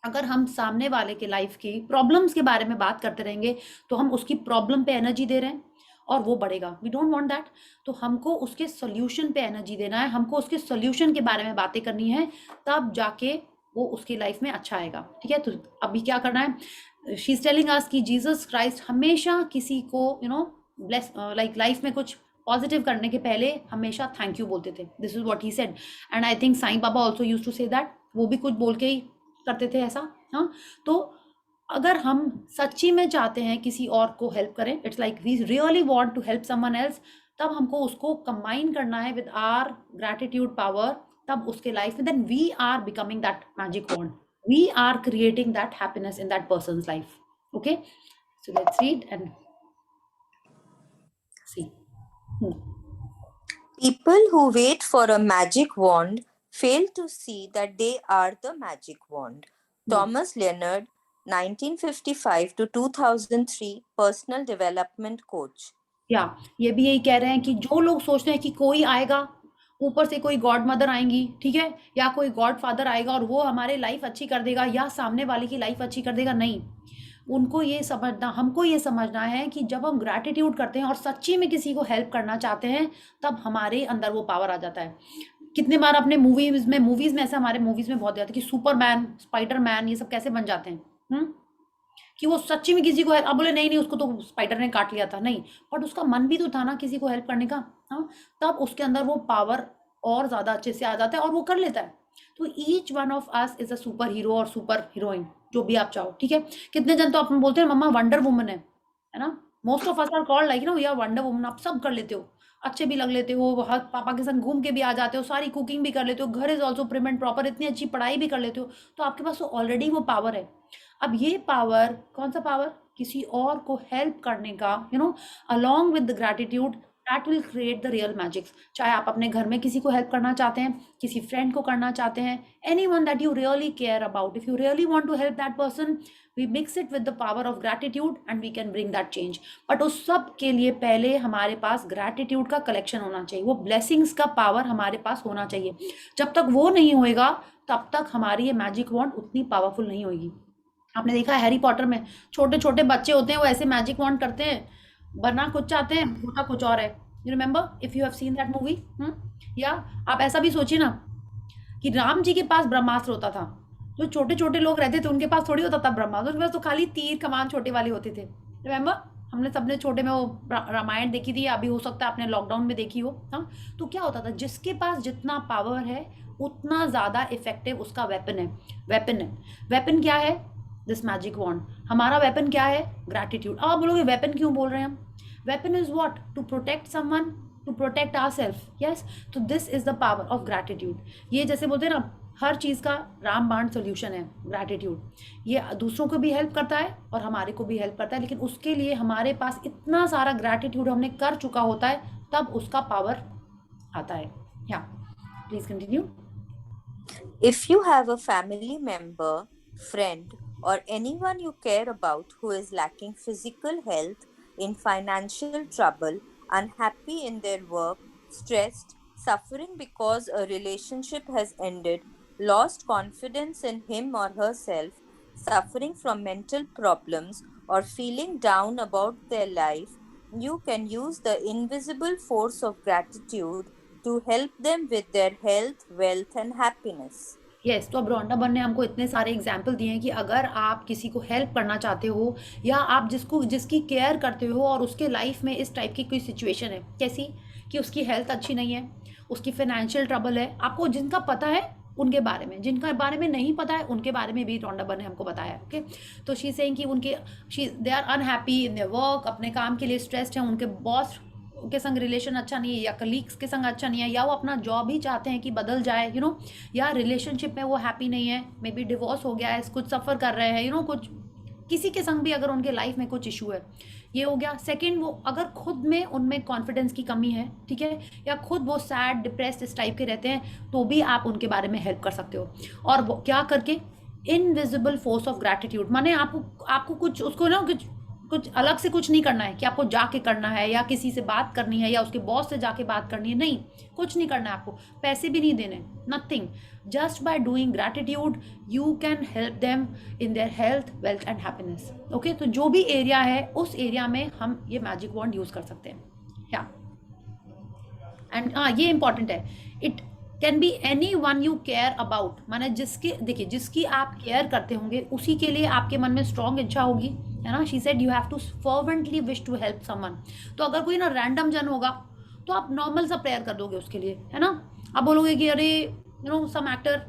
अगर हम सामने वाले के लाइफ की प्रॉब्लम्स के बारे में बात करते रहेंगे तो हम उसकी प्रॉब्लम पे एनर्जी दे रहे हैं और वो बढ़ेगा। We don't want that. तो हमको उसके सोल्यूशन पे एनर्जी देना है, हमको उसके सोल्यूशन के बारे में बातें करनी है, तब जाके वो उसकी लाइफ में अच्छा आएगा, ठीक है। तो अभी क्या करना है, शी इज टेलिंग अस कि जीसस क्राइस्ट हमेशा किसी को ब्लेस लाइक लाइफ में कुछ पॉजिटिव करने के पहले हमेशा थैंक यू बोलते थे। This is what he said and I think Sai Baba also use to say that, वो भी कुछ बोल के ही करते थे ऐसा। हाँ, तो अगर हम सच्ची में चाहते हैं किसी और को हेल्प करें, it's like we really want to help someone else, तब हमको उसको कंबाइन करना है विद आर ग्रैटिट्यूड पावर, तब उसके लाइफ में then we are becoming that magic wand, we are creating that happiness in that person's life. Okay, so let's read and see. People who wait for a magic wand fail to see that they are the magic wand. Thomas Leonard, 1955 to 2003, personal development coach. या ये भी यही कह रहे हैं कि जो लोग सोचते हैं कि कोई आएगा, ऊपर से कोई गॉड मदर आएंगी, ठीक है, या कोई गॉड फादर आएगा और वो हमारे लाइफ अच्छी कर देगा या सामने वाले की लाइफ अच्छी कर देगा, नहीं। उनको ये समझना, हमको ये समझना है कि जब हम ग्रैटिट्यूड करते हैं और सच्ची में किसी को हेल्प करना चाहते हैं, तब हमारे अंदर वो पावर आ जाता है। कितने बार अपने मूवीज में ऐसा, हमारे मूवीज में बहुत जाता है कि सुपरमैन, स्पाइडरमैन, ये सब कैसे बन जाते हैं, कि वो सच्ची में किसी को हेल्प, अब बोले नहीं उसको तो स्पाइडर ने काट लिया था, नहीं, बट उसका मन भी तो था ना किसी को हेल्प करने का। हाँ, तब उसके अंदर वो पावर और ज्यादा अच्छे से आ जाता है और वो कर लेता है। तो each one of us is a super hero और सुपर हीरोइन, जो भी आप चाहो, ठीक है। कितने जन तो अपन बोलते हैं मम्मा वंडर वुमन है ना, most of us are called like या वंडर वुमन। आप सब कर लेते हो, अच्छे भी लग लेते हो, पापा के संग घूम के भी आ जाते हो, सारी कुकिंग भी कर लेते हो, घर is also prim and proper, इतनी अच्छी पढ़ाई भी कर लेते हो, तो आपके पास तो ऑलरेडी वो पावर है। अब ये पावर, कौन सा पावर, किसी और को हेल्प करने का, along with the gratitude, that will create the real magics. चाहे आप अपने घर में किसी को हेल्प करना चाहते हैं, किसी फ्रेंड को करना चाहते हैं, anyone that you really care about, if you really want to help that person, we mix it with the power of gratitude and we can bring that change. But उस सब के लिए पहले हमारे पास ग्रैटिट्यूड का collection होना चाहिए, वो ब्लेसिंग्स का पावर हमारे पास होना चाहिए। जब तक वो नहीं होएगा, तब तक हमारी ये मैजिक वॉन्ड उतनी पावरफुल नहीं होगी। आपने देखा है हैरी पॉटर में छोटे छोटे बच्चे होते हैं, वो ऐसे मैजिक वॉन्ड करते हैं, बनना कुछ चाहते हैं, होता कुछ और है। You remember if you have seen that movie. या आप ऐसा भी सोचिए ना कि राम जी के पास ब्रह्मास्त्र होता था, जो छोटे छोटे लोग रहते थे उनके पास थोड़ी होता था ब्रह्मास्त्र, उनके पास तो खाली तीर कमान छोटे वाले होते थे। रिमेंबर, हमने सबने छोटे में वो रामायण देखी थी, अभी हो सकता है आपने लॉकडाउन में देखी हो। हाँ, तो क्या होता था, जिसके पास जितना पावर है उतना ज्यादा इफेक्टिव उसका वेपन है। वेपन क्या है, दिस मैजिक वॉन्ड। हमारा वेपन क्या है, ग्रैटिट्यूड। अब आप बोलोगे वेपन क्यों बोल रहे हैं हम, weapon is what, to protect someone, to protect ourselves. Yes, तो this is the power of gratitude. ये जैसे बोलते हैं ना, हर चीज का रामबाण सोल्यूशन है ग्रैटिट्यूड। ये दूसरों को भी हेल्प करता है और हमारे को भी हेल्प करता है, लेकिन उसके लिए हमारे पास इतना सारा ग्रैटिट्यूड हमने कर चुका होता है, तब उसका पावर आता है। या please continue. If you have a family member, friend, or anyone you care about who is lacking physical health, in financial trouble, unhappy in their work, stressed, suffering because a relationship has ended, lost confidence in him or herself, suffering from mental problems, or feeling down about their life, you can use the invisible force of gratitude to help them with their health, wealth, and happiness. Yes, तो अब रोंडा बन ने हमको इतने सारे example दिए हैं कि अगर आप किसी को हेल्प करना चाहते हो या आप जिसकी केयर करते हो और उसके लाइफ में इस टाइप की कोई सिचुएशन है, कैसी कि उसकी हेल्थ अच्छी नहीं है, उसकी फाइनेंशियल ट्रबल है, आपको जिनका पता है उनके बारे में, जिनका बारे में नहीं पता है उनके बारे में भी रोंडा बन ने हमको बताया। ओके, तो शी सेइंग कि they are unhappy in their work, अपने काम के लिए स्ट्रेस्ड हैं, उनके बॉस के संग रिलेशन अच्छा नहीं है या कलीग्स के संग अच्छा नहीं है, या वो अपना जॉब ही चाहते हैं कि बदल जाए, या रिलेशनशिप में वो हैप्पी नहीं है, मे बी डिवोर्स हो गया है, कुछ सफ़र कर रहे हैं, कुछ किसी के संग भी अगर उनके लाइफ में कुछ इशू है, ये हो गया। सेकंड, वो अगर खुद में उनमें कॉन्फिडेंस की कमी है, ठीक है, या खुद वो सैड डिप्रेस्ड इस टाइप के रहते हैं, तो भी आप उनके बारे में हेल्प कर सकते हो। और वो क्या करके, इनविजिबल फोर्स ऑफ ग्रैटिट्यूड, माने आपको कुछ उसको कुछ अलग से कुछ नहीं करना है कि आपको जाके करना है या किसी से बात करनी है या उसके बॉस से जाके बात करनी है, नहीं, कुछ नहीं करना है आपको, पैसे भी नहीं देने, nothing, just by doing gratitude you can help them in their health, wealth and happiness. Okay, तो जो भी एरिया है उस एरिया में हम ये मैजिक वॉन्ड यूज कर सकते हैं। या एंड ये इंपॉर्टेंट है, it can be any one you care about, माने जिसके, देखिए जिसकी आप केयर करते होंगे उसी के लिए आपके मन में स्ट्रॉन्ग इच्छा होगी, है ना। She said you have to fervently wish to help someone. तो अगर कोई ना रैंडम जन होगा तो आप नॉर्मल सा प्रेयर कर दोगे उसके लिए, है ना। आप बोलोगे कि अरे सम एक्टर,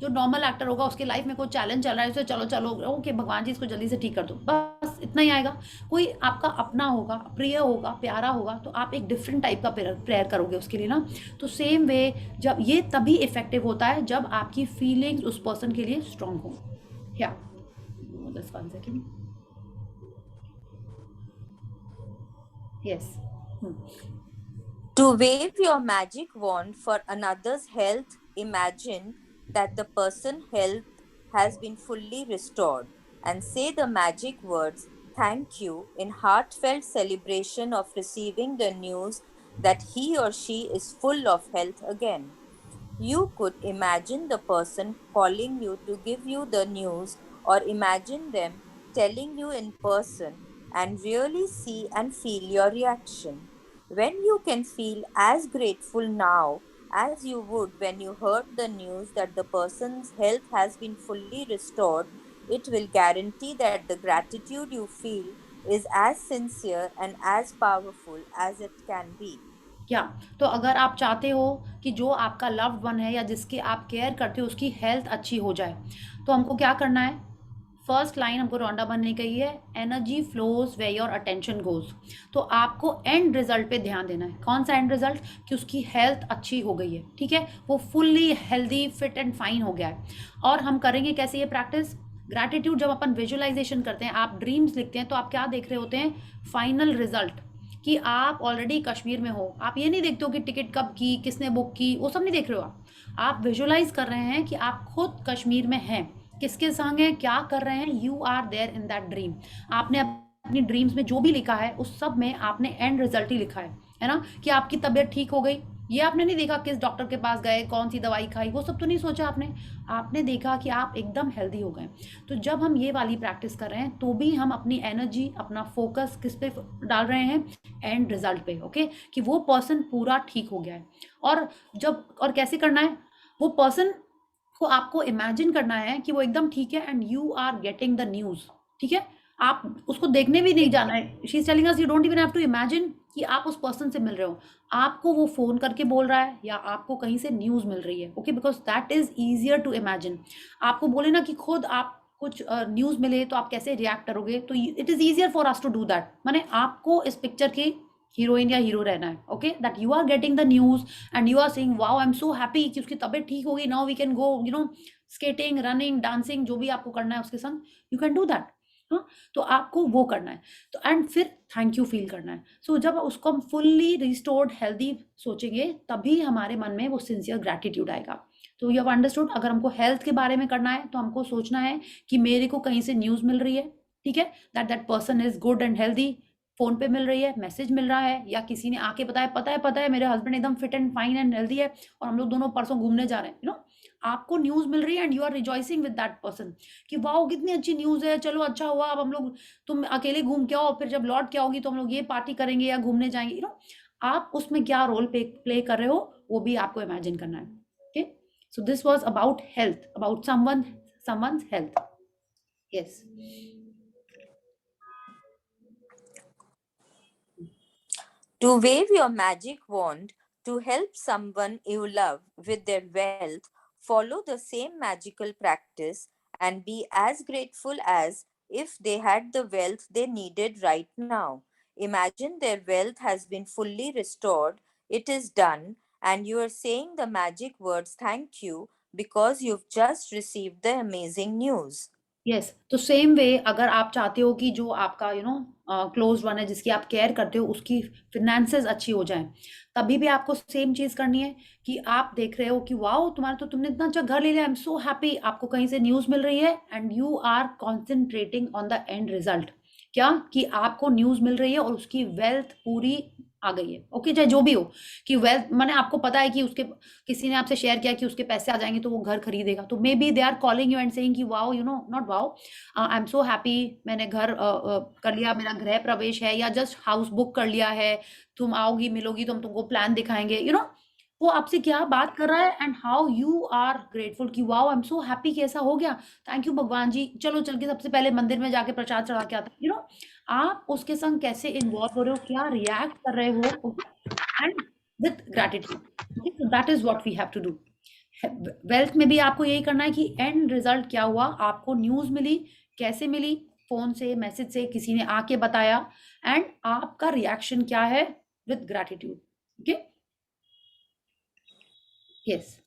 जो नॉर्मल एक्टर होगा उसके लाइफ में कोई चैलेंज चल रहा है, उसे चलो चलो ओके भगवान जी इसको जल्दी से ठीक कर दो, बस इतना ही आएगा। कोई आपका अपना होगा, प्रिय होगा, प्यारा होगा, तो आप एक डिफरेंट टाइप का प्रेयर करोगे उसके लिए ना। तो सेम वे जब ये तभी इफेक्टिव होता है जब आपकी फीलिंग्स उस पर्सन के लिए स्ट्रांग हो। या just 1 second, yes. To wave your magic wand for another's health, imagine that the person's health has been fully restored and say the magic words thank you in heartfelt celebration of receiving the news that he or she is full of health again. You could imagine the person calling you to give you the news, or imagine them telling you in person and really see and feel your reaction. When you can feel as grateful now as you would when you heard the news that the person's health has been fully restored, it will guarantee that the gratitude you feel is as sincere and as powerful as it can be. क्या, तो अगर आप चाहते हो कि जो आपका loved one है या जिसकी आप केयर करते हो उसकी हेल्थ अच्छी हो जाए, तो हमको क्या करना है। फर्स्ट लाइन हमको रोंडा बन ने कही है, energy flows way your attention goes. तो आपको एंड रिजल्ट पे ध्यान देना है। कौन सा एंड रिजल्ट, कि उसकी हेल्थ अच्छी हो गई है, ठीक है, वो fully healthy fit and fine हो गया है। और हम करेंगे कैसे ये प्रैक्टिस, ग्रैटिट्यूड जब अपन विजुअलाइजेशन करते हैं, आप ड्रीम्स लिखते हैं, तो आप क्या देख रहे होते हैं, फाइनल रिजल्ट, कि आप ऑलरेडी कश्मीर में हो। आप ये नहीं देखते हो कि टिकट कब की, किसने बुक की, वो सब नहीं देख रहे हो आप विजुअलाइज कर रहे हैं कि आप खुद कश्मीर में हैं, किसके संग हैं, क्या कर रहे हैं, you are there in that dream. आपने अपनी ड्रीम्स में जो भी लिखा है उस सब में आपने एंड रिजल्ट ही लिखा है ना, कि आपकी तबीयत ठीक हो गई। ये आपने नहीं देखा किस डॉक्टर के पास गए, कौन सी दवाई खाई, वो सब तो नहीं सोचा आपने देखा कि आप एकदम हेल्दी हो गए। तो जब हम ये वाली प्रैक्टिस कर रहे हैं तो भी हम अपनी एनर्जी, अपना फोकस किस पे डाल रहे हैं, एंड रिजल्ट पे, ओके, कि वो पर्सन पूरा ठीक हो गया है। और कैसे करना है, वो पर्सन को आपको इमेजिन करना है कि वो एकदम ठीक है and you are getting the news, ठीक है। आप उसको देखने भी नहीं जाना है। She is telling us you don't even have to imagine कि आप उस पर्सन से मिल रहे हो, आपको वो फोन करके बोल रहा है या आपको कहीं से न्यूज़ मिल रही है, okay, because that is easier to imagine. आपको बोले ना कि खुद आप कुछ न्यूज़ मिले तो आप कैसे रिएक्ट करोगे, तो it is easier for us to do that. माने आपको इस पिक्चर की हीरोइन या हीरो रहना है, okay, that you are getting the news and you are saying wow I am so happy कि उसकी तबीयत ठीक होगी, now we can go skating, running, dancing, जो भी आपको करना है उसके संग यू कैन डू दैट। हाँ, तो आपको वो करना है, तो एंड फिर थैंक यू फील करना है। सो जब उसको हम फुल्ली रिस्टोर्ड हेल्दी सोचेंगे तभी हमारे मन में वो सिंसियर ग्रैटिट्यूड आएगा। तो यू हैव अंडरस्टूड। अगर हमको हेल्थ के बारे में करना है तो हमको सोचना है कि मेरे को कहीं से न्यूज़ मिल रही है, ठीक है, that person is good and healthy, phone पे मिल रही है, मैसेज मिल रहा है, या किसी ने आके बताया पता है मेरे हस्बैंड एकदम fit and fine and healthy है और हम लोग दोनों परसों घूमने जा रहे हैं, आपको न्यूज़ मिल रही है and you are rejoicing with that person कि वाओ कितनी अच्छी न्यूज़ है, चलो अच्छा हुआ, अब हम लोग, तुम अकेले घूम के आओ, फिर जब लौट के आओगी तो हम लोग ये पार्टी करेंगे या घूमने जाएंगे, आप उसमें क्या रोल प्ले कर रहे हो वो भी आपको इमेजिन करना है, okay. So this was about health, about someone's health, yes. To wave your magic wand to help someone you love with their wealth, follow the same magical practice and be as grateful as if they had the wealth they needed right now. Imagine their wealth has been fully restored, it is done, and you are saying the magic words thank you because you've just received the amazing news. Yes, तो same way अगर आप चाहते हो कि जो आपका close one है, जिसकी आप केयर करते हो, उसकी फिनेंसेस अच्छी हो जाएं, तभी भी आपको सेम चीज करनी है कि आप देख रहे हो कि वाओ तुमने इतना अच्छा घर ले लिया, आई एम सो हैप्पी, आपको कहीं से न्यूज़ मिल रही है and you are concentrating on the end result, क्या, कि आपको न्यूज़ मिल रही है और उसकी वेल्थ पूरी आ गई है, ओके, चाहे जो भी हो, कि वेल्थ माने आपको पता है कि उसके, किसी ने आपसे शेयर किया कि उसके पैसे आ जाएंगे तो वो घर खरीदेगा, तो may be they are calling you and saying कि wow not wow, I am so happy, मैंने घर कर लिया, मेरा गृह प्रवेश है, या जस्ट हाउस बुक कर लिया है, तुम आओगी मिलोगी तो हम तुमको प्लान दिखाएंगे, वो आपसे क्या बात कर रहा है and how you are grateful कि wow I am so happy कि ऐसा हो गया, थैंक यू भगवान जी, चलो चल के सबसे पहले मंदिर में जाके प्रसाद चढ़ा के आता, आप उसके संग कैसे इन्वॉल्व हो रहे हो, क्या रिएक्ट कर रहे हो, and with gratitude, that is what we have to do. Wealth में भी आपको यही करना है कि एंड रिजल्ट क्या हुआ, आपको न्यूज मिली, कैसे मिली, फोन से, मैसेज से, किसी ने आके बताया, एंड आपका रिएक्शन क्या है, with gratitude. Okay, yes.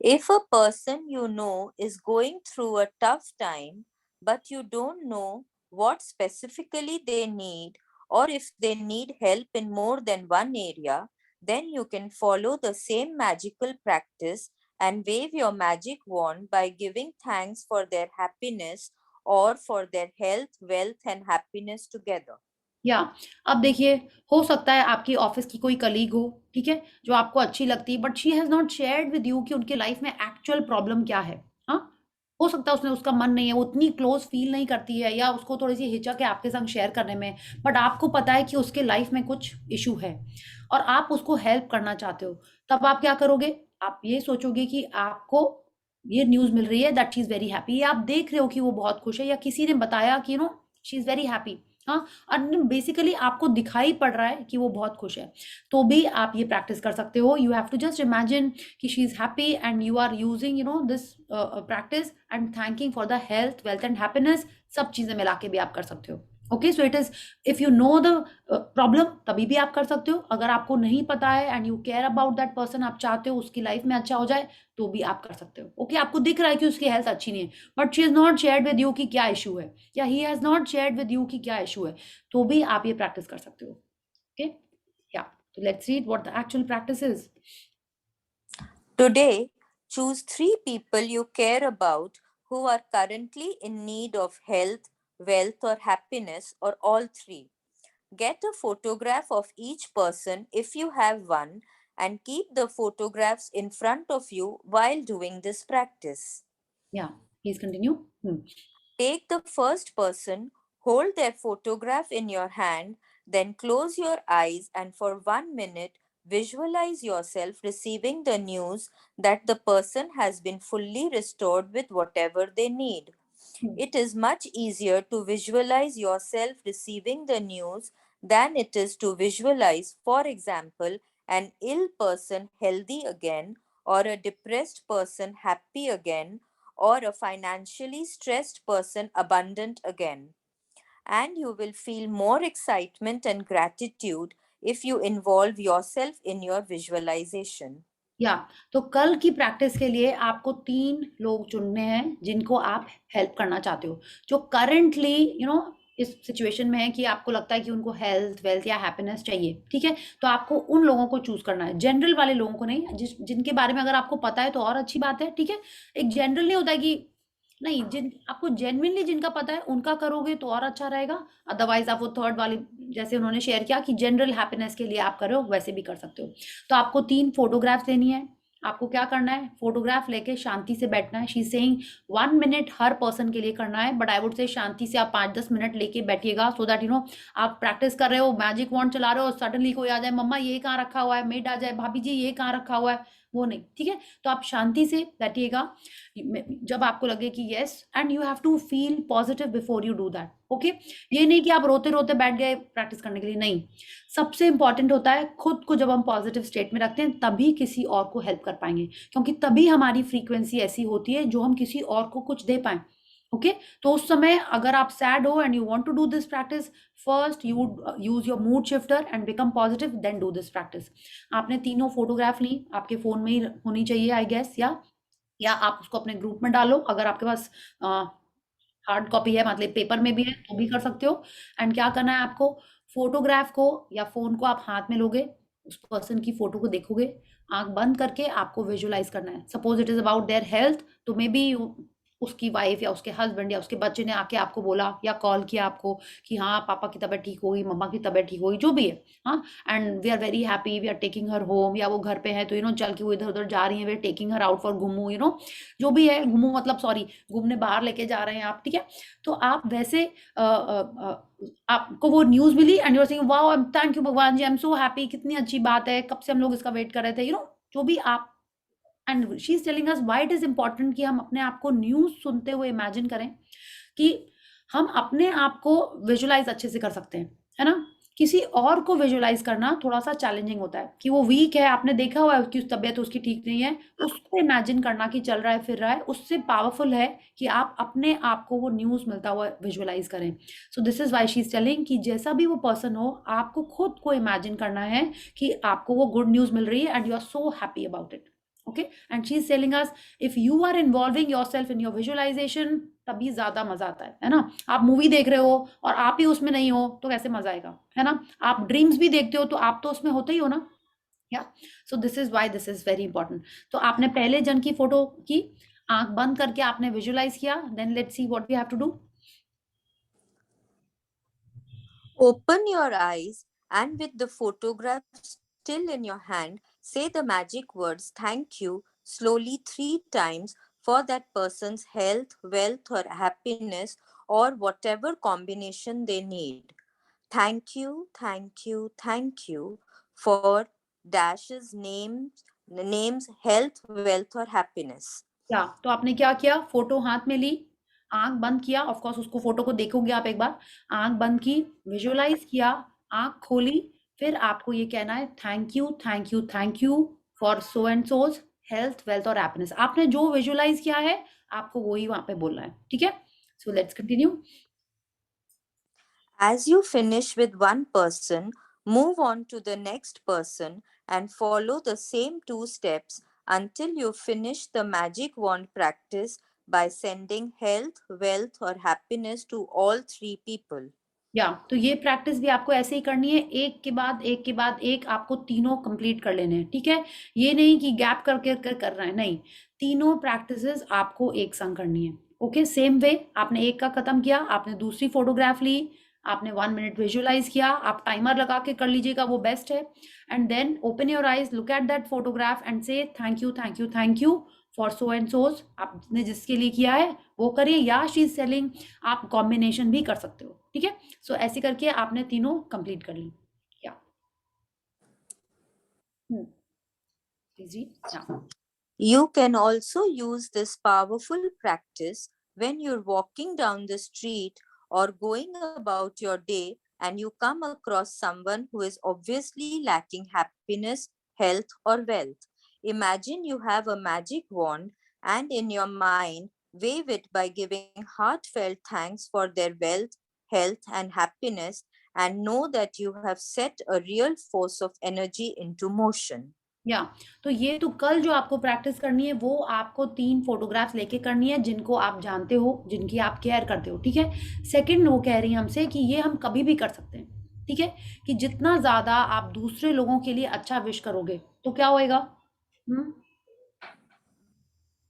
If a person you know is going through a tough time, but you don't know what specifically they need, or if they need help in more than one area, then you can follow the same magical practice and wave your magic wand by giving thanks for their happiness or for their health, wealth, and happiness together. या अब देखिए, हो सकता है आपकी office की कोई colleague हो, ठीक है, जो आपको अच्छी लगती है, but she has not shared with you कि उनके लाइफ में एक्चुअल प्रॉब्लम क्या है। हाँ, हो सकता है उसने, उसका मन नहीं है, वो उतनी क्लोज फील नहीं करती है, या उसको थोड़ी सी हिचक है आपके संग शेयर करने में, बट आपको पता है कि उसके लाइफ में कुछ इशू है और आप उसको हेल्प करना चाहते हो। तब आप क्या करोगे, आप ये सोचोगे कि आपको ये न्यूज मिल रही है that she is very happy, या आप देख रहे हो कि वो बहुत खुश है, या किसी ने बताया कि शी इज वेरी हैप्पी। हाँ, और बेसिकली आपको दिखाई पड़ रहा है कि वो बहुत खुश है, तो भी आप ये प्रैक्टिस कर सकते हो। You have to just imagine कि she is happy and you are using this practice and thanking for the health, wealth and happiness, सब चीजें मिला के भी आप कर सकते हो। Okay, so it is, if you know the problem तभी भी आप कर सकते हो, अगर आपको नहीं पता है and you care about that person, आप चाहते हो उसकी लाइफ में अच्छा हो जाए, तो भी आप कर सकते हो। ओके, आपको दिख रहा है कि उसकी हेल्थ अच्छी नहीं है, but she is not shared with you कि क्या इशू है, या he has not shared with you कि क्या इशू है, तो भी आप ये प्रैक्टिस कर सकते हो। ओके, या तो let's read what the actual practice is. Today, choose 3 people you care about who are currently in need of health, wealth, or happiness, or all three. Get a photograph of each person if you have one and keep the photographs in front of you while doing this practice. Yeah, please continue. Take the first person, hold their photograph in your hand, then close your eyes and for 1 minute visualize yourself receiving the news that the person has been fully restored with whatever they need. It is much easier to visualize yourself receiving the news than it is to visualize, for example, an ill person healthy again, or a depressed person happy again, or a financially stressed person abundant again. And you will feel more excitement and gratitude if you involve yourself in your visualization. या तो कल की practice के लिए आपको 3 लोग चुनने हैं जिनको आप हेल्प करना चाहते हो, जो करंटली इस सिचुएशन में है कि आपको लगता है कि उनको हेल्थ, वेल्थ या हैप्पीनेस चाहिए, ठीक है, तो आपको उन लोगों को चूज करना है, जनरल वाले लोगों को नहीं, जिनके बारे में अगर आपको पता है तो और अच्छी बात है, ठीक है। एक जनरल नहीं होता है कि नहीं, जिन आपको जेन्युइनली जिनका पता है उनका करोगे तो और अच्छा रहेगा, अदरवाइज आप वो थर्ड वाली, जैसे उन्होंने शेयर किया कि जनरल हैप्पीनेस के लिए आप करो, वैसे भी कर सकते हो। तो आपको 3 फोटोग्राफ्स लेनी है, आपको क्या करना है, फोटोग्राफ लेके शांति से बैठना है। She is saying 1 minute her person के लिए करना है, बट आई वुड से शांति से आप 5-10 मिनट लेके बैठिएगा, सो दैट आप प्रैक्टिस कर रहे हो, मैजिक वॉन्ड चला रहे हो, सडनली कोई आ जाए, मम्मा ये कहाँ रखा हुआ है, मेड आ जाए, भाभी जी ये कहाँ रखा हुआ है, वो नहीं, ठीक है। तो आप शांति से बैठिएगा, जब आपको लगे कि yes, and you have to feel positive before you do that. Okay, ये नहीं कि आप रोते रोते बैठ गए प्रैक्टिस करने के लिए, नहीं। सबसे इंपॉर्टेंट होता है खुद को जब हम पॉजिटिव स्टेट में रखते हैं तभी किसी और को हेल्प कर पाएंगे, क्योंकि तभी हमारी फ्रीक्वेंसी ऐसी होती है जो हम किसी और को कुछ दे पाए। ओके, तो उस समय अगर आप सैड हो and you want to do this practice, first you use your mood shifter and become positive, then do this practice. आपने तीनों फोटोग्राफ ली, आपके फोन में ही होनी चाहिए आई गेस, या आप उसको अपने ग्रुप में डालो, अगर आपके पास हार्ड कॉपी है, मतलब पेपर में भी है तो भी कर सकते हो। एंड क्या करना है आपको, फोटोग्राफ को या फोन को आप हाथ में लोगे, उस पर्सन की फोटो को देखोगे, आंख बंद करके आपको विजुअलाइज करना है। Suppose it is about their health, तो मे बी उसकी वाइफ या उसके हस्बैंड या उसके बच्चे ने आके आपको बोला या कॉल किया आपको कि हाँ पापा की तबीयत ठीक हो गई, मम्मा की तबीयत ठीक हो गई, जो भी है, हाँ, and we are very happy, we are taking her home, या वो घर पे है तो चल के वो इधर उधर जा रही है, we are taking her out for घूमू, जो भी है, घूमू मतलब सॉरी, घूमने बाहर लेके जा रहे हैं आप, ठीक है। तो आप वैसे आपको वो न्यूज मिली and you are saying wow, thank you भगवान जी, आई एम सो हैप्पी, कितनी अच्छी बात है, कब से हम लोग इसका वेट कर रहे थे, जो भी आप, and she is telling us why it is important कि हम अपने आप को न्यूज सुनते हुए इमेजिन करें कि हम अपने आप को विजुलाइज अच्छे से कर सकते हैं, है ना। किसी और को विजुलाइज करना थोड़ा सा चैलेंजिंग होता है कि वो वीक है, आपने देखा हुआ है उसकी तबीयत उसकी ठीक नहीं है, उसको इमेजिन करना कि चल रहा है फिर रहा है, उससे पावरफुल है कि आप अपने आप को वो न्यूज मिलता हुआ विजुलाइज करें। So this is why she is telling कि जैसा भी वो पर्सन हो, आपको खुद को इमेजिन करना है कि आपको वो गुड न्यूज मिल रही है and you are so happy about it. Okay, and she's telling us if you are involving yourself in your visualization, तभी ज्यादा मजा आता है ना। आप मूवी देख रहे हो और आप ही उसमें नहीं हो तो कैसे मजा आएगा, है ना। आप ड्रीम्स भी देखते हो तो आप तो उसमें होते ही हो ना, या so this is why this is very important. तो आपने पहले जन की फोटो की, आंख बंद करके आपने विजुलाइज किया, then let's see what we have to do. Open your eyes and with the photograph still in your hand, say the magic words thank you slowly 3 times for that person's health, wealth, or happiness, or whatever combination they need. Thank you, thank you, thank you for dashes names, health, wealth, or happiness. क्या तो आपने क्या किया, photo हाथ में ली, आंख बंद किया, ऑफ कोर्स उसको फोटो को देखोगे आप एक बार, आंख बंद की, विजुअलाइज किया, आंख खोली, फिर आपको ये कहना है thank you thank you thank you for so and so's health, wealth और हैप्पीनेस। आपने जो विजुअलाइज किया है आपको वही वहां पे बोलना है, ठीक है। सो let's continue. As you finish with one person, move on to the next person and follow the same 2 steps until you finish the magic wand practice by sending health, wealth, or happiness to all 3 people. या तो ये practice भी आपको ऐसे ही करनी है, एक के बाद एक के बाद एक, आपको तीनों कंप्लीट कर लेने हैं, ठीक है। ये नहीं कि गैप करके कर रहा है, नहीं, तीनों प्रैक्टिसेस आपको एक संग करनी है। ओके, सेम वे आपने एक का खत्म किया, आपने दूसरी फोटोग्राफ ली, आपने 1 मिनट विजुअलाइज किया, आप टाइमर लगा के कर लीजिएगा, वो बेस्ट है। And then open your eyes, look at that photograph and say thank you thank you thank you for so and so's, आपने जिसके लिए किया है वो करिए, या शी इज सेलिंग, आप कॉम्बिनेशन भी कर सकते हो, ठीक है। सो ऐसे करके आपने तीनों कंप्लीट कर ली, या जी, या You can also use this powerful practice when you're walking down the street or going about your day and you come across someone who is obviously lacking happiness, health, or wealth. Imagine you have a magic wand and in your mind, wave it by giving heartfelt thanks for their wealth, health, and happiness, and know that you have set a real force of energy into motion. या तो ये तो कल जो आपको practice करनी है वो आपको 3 फोटोग्राफ्स लेके करनी है जिनको आप जानते हो, जिनकी आप केयर करते हो, ठीक है। सेकंड वो कह रही है हमसे कि ये हम कभी भी कर सकते हैं, ठीक है, कि जितना ज्यादा आप दूसरे लोगों के लिए अच्छा विश करोगे तो क्या होएगा,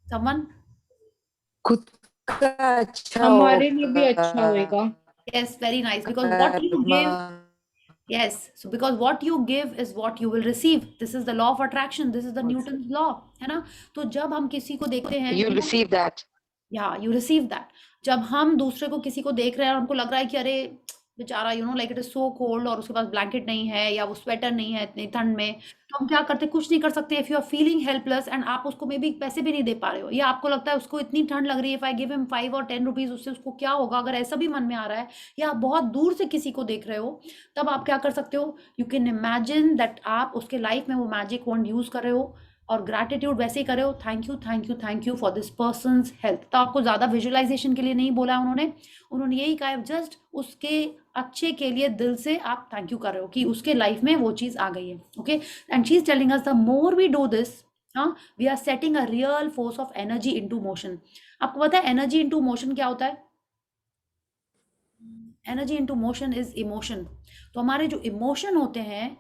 समवन, खुद का अच्छा हमारे लिए भी होगा। अच्छा होएगा। Yes, very nice, because what you give, yes, so because what you give is what you will receive, this is the law of attraction, this is the Newton's law, है ना। तो जब हम किसी को देखते हैं, You receive that. you receive that, जब हम दूसरे को किसी को देख रहे हैं और हमको लग रहा है कि अरे बेचारा like it is so cold, और उसके पास ब्लैंकेट नहीं है या वो स्वेटर नहीं है इतनी ठंड में, तो हम क्या करते हैं, कुछ नहीं कर सकते। If you are feeling helpless and आप उसको मे बी पैसे भी नहीं दे पा रहे हो, या आपको लगता है उसको इतनी ठंड लग रही है, इफ आई गिव हिम 5 और 10 रुपीज उससे उसको क्या होगा, अगर ऐसा भी मन में आ रहा है, या आप बहुत दूर से किसी को देख रहे हो, तब आप क्या कर सकते हो, यू कैन इमेजिन दैट आप उसके लाइफ में वो मैजिक वॉन्ड यूज कर रहे हो और ग्रैटिट्यूड वैसे ही कर रहे हो, thank you thank you thank you for this persons health. तो आपको ज्यादा विजुअलाइजेशन के लिए नहीं बोला उन्होंने यही कहा जस्ट उसके अच्छे के लिए दिल से आप थैंक यू कर रहे हो कि उसके लाइफ में वो चीज आ गई है। Okay, and she is telling us the more we do this, we are setting a real force of energy into motion. आपको पता है एनर्जी इनटू मोशन क्या होता है? Energy into motion is emotion. तो हमारे जो इमोशन होते हैं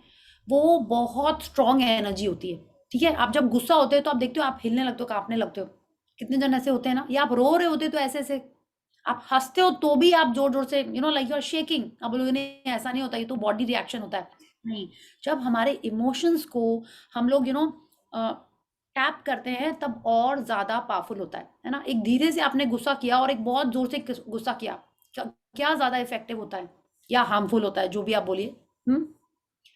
वो बहुत स्ट्रॉन्ग एनर्जी होती है, ठीक है। आप जब गुस्सा होते हो तो आप देखते हो आप हिलने लगते हो, कांपने लगते हो, कितने जन ऐसे होते हैं ना, या आप रो रहे होते तो ऐसे ऐसे, आप हंसते हो तो भी आप जोर जोर से लाइक यू आर शेकिंग, अब बोलोगे नहीं ऐसा नहीं होता, ये तो बॉडी रिएक्शन होता है। नहीं, जब हमारे इमोशंस को हम लोग टैप करते हैं तब और ज्यादा पावरफुल होता है ना। एक धीरे से आपने गुस्सा किया और एक बहुत जोर से गुस्सा किया, क्या ज्यादा इफेक्टिव होता है या हार्मफुल होता है, जो भी आप बोलिए,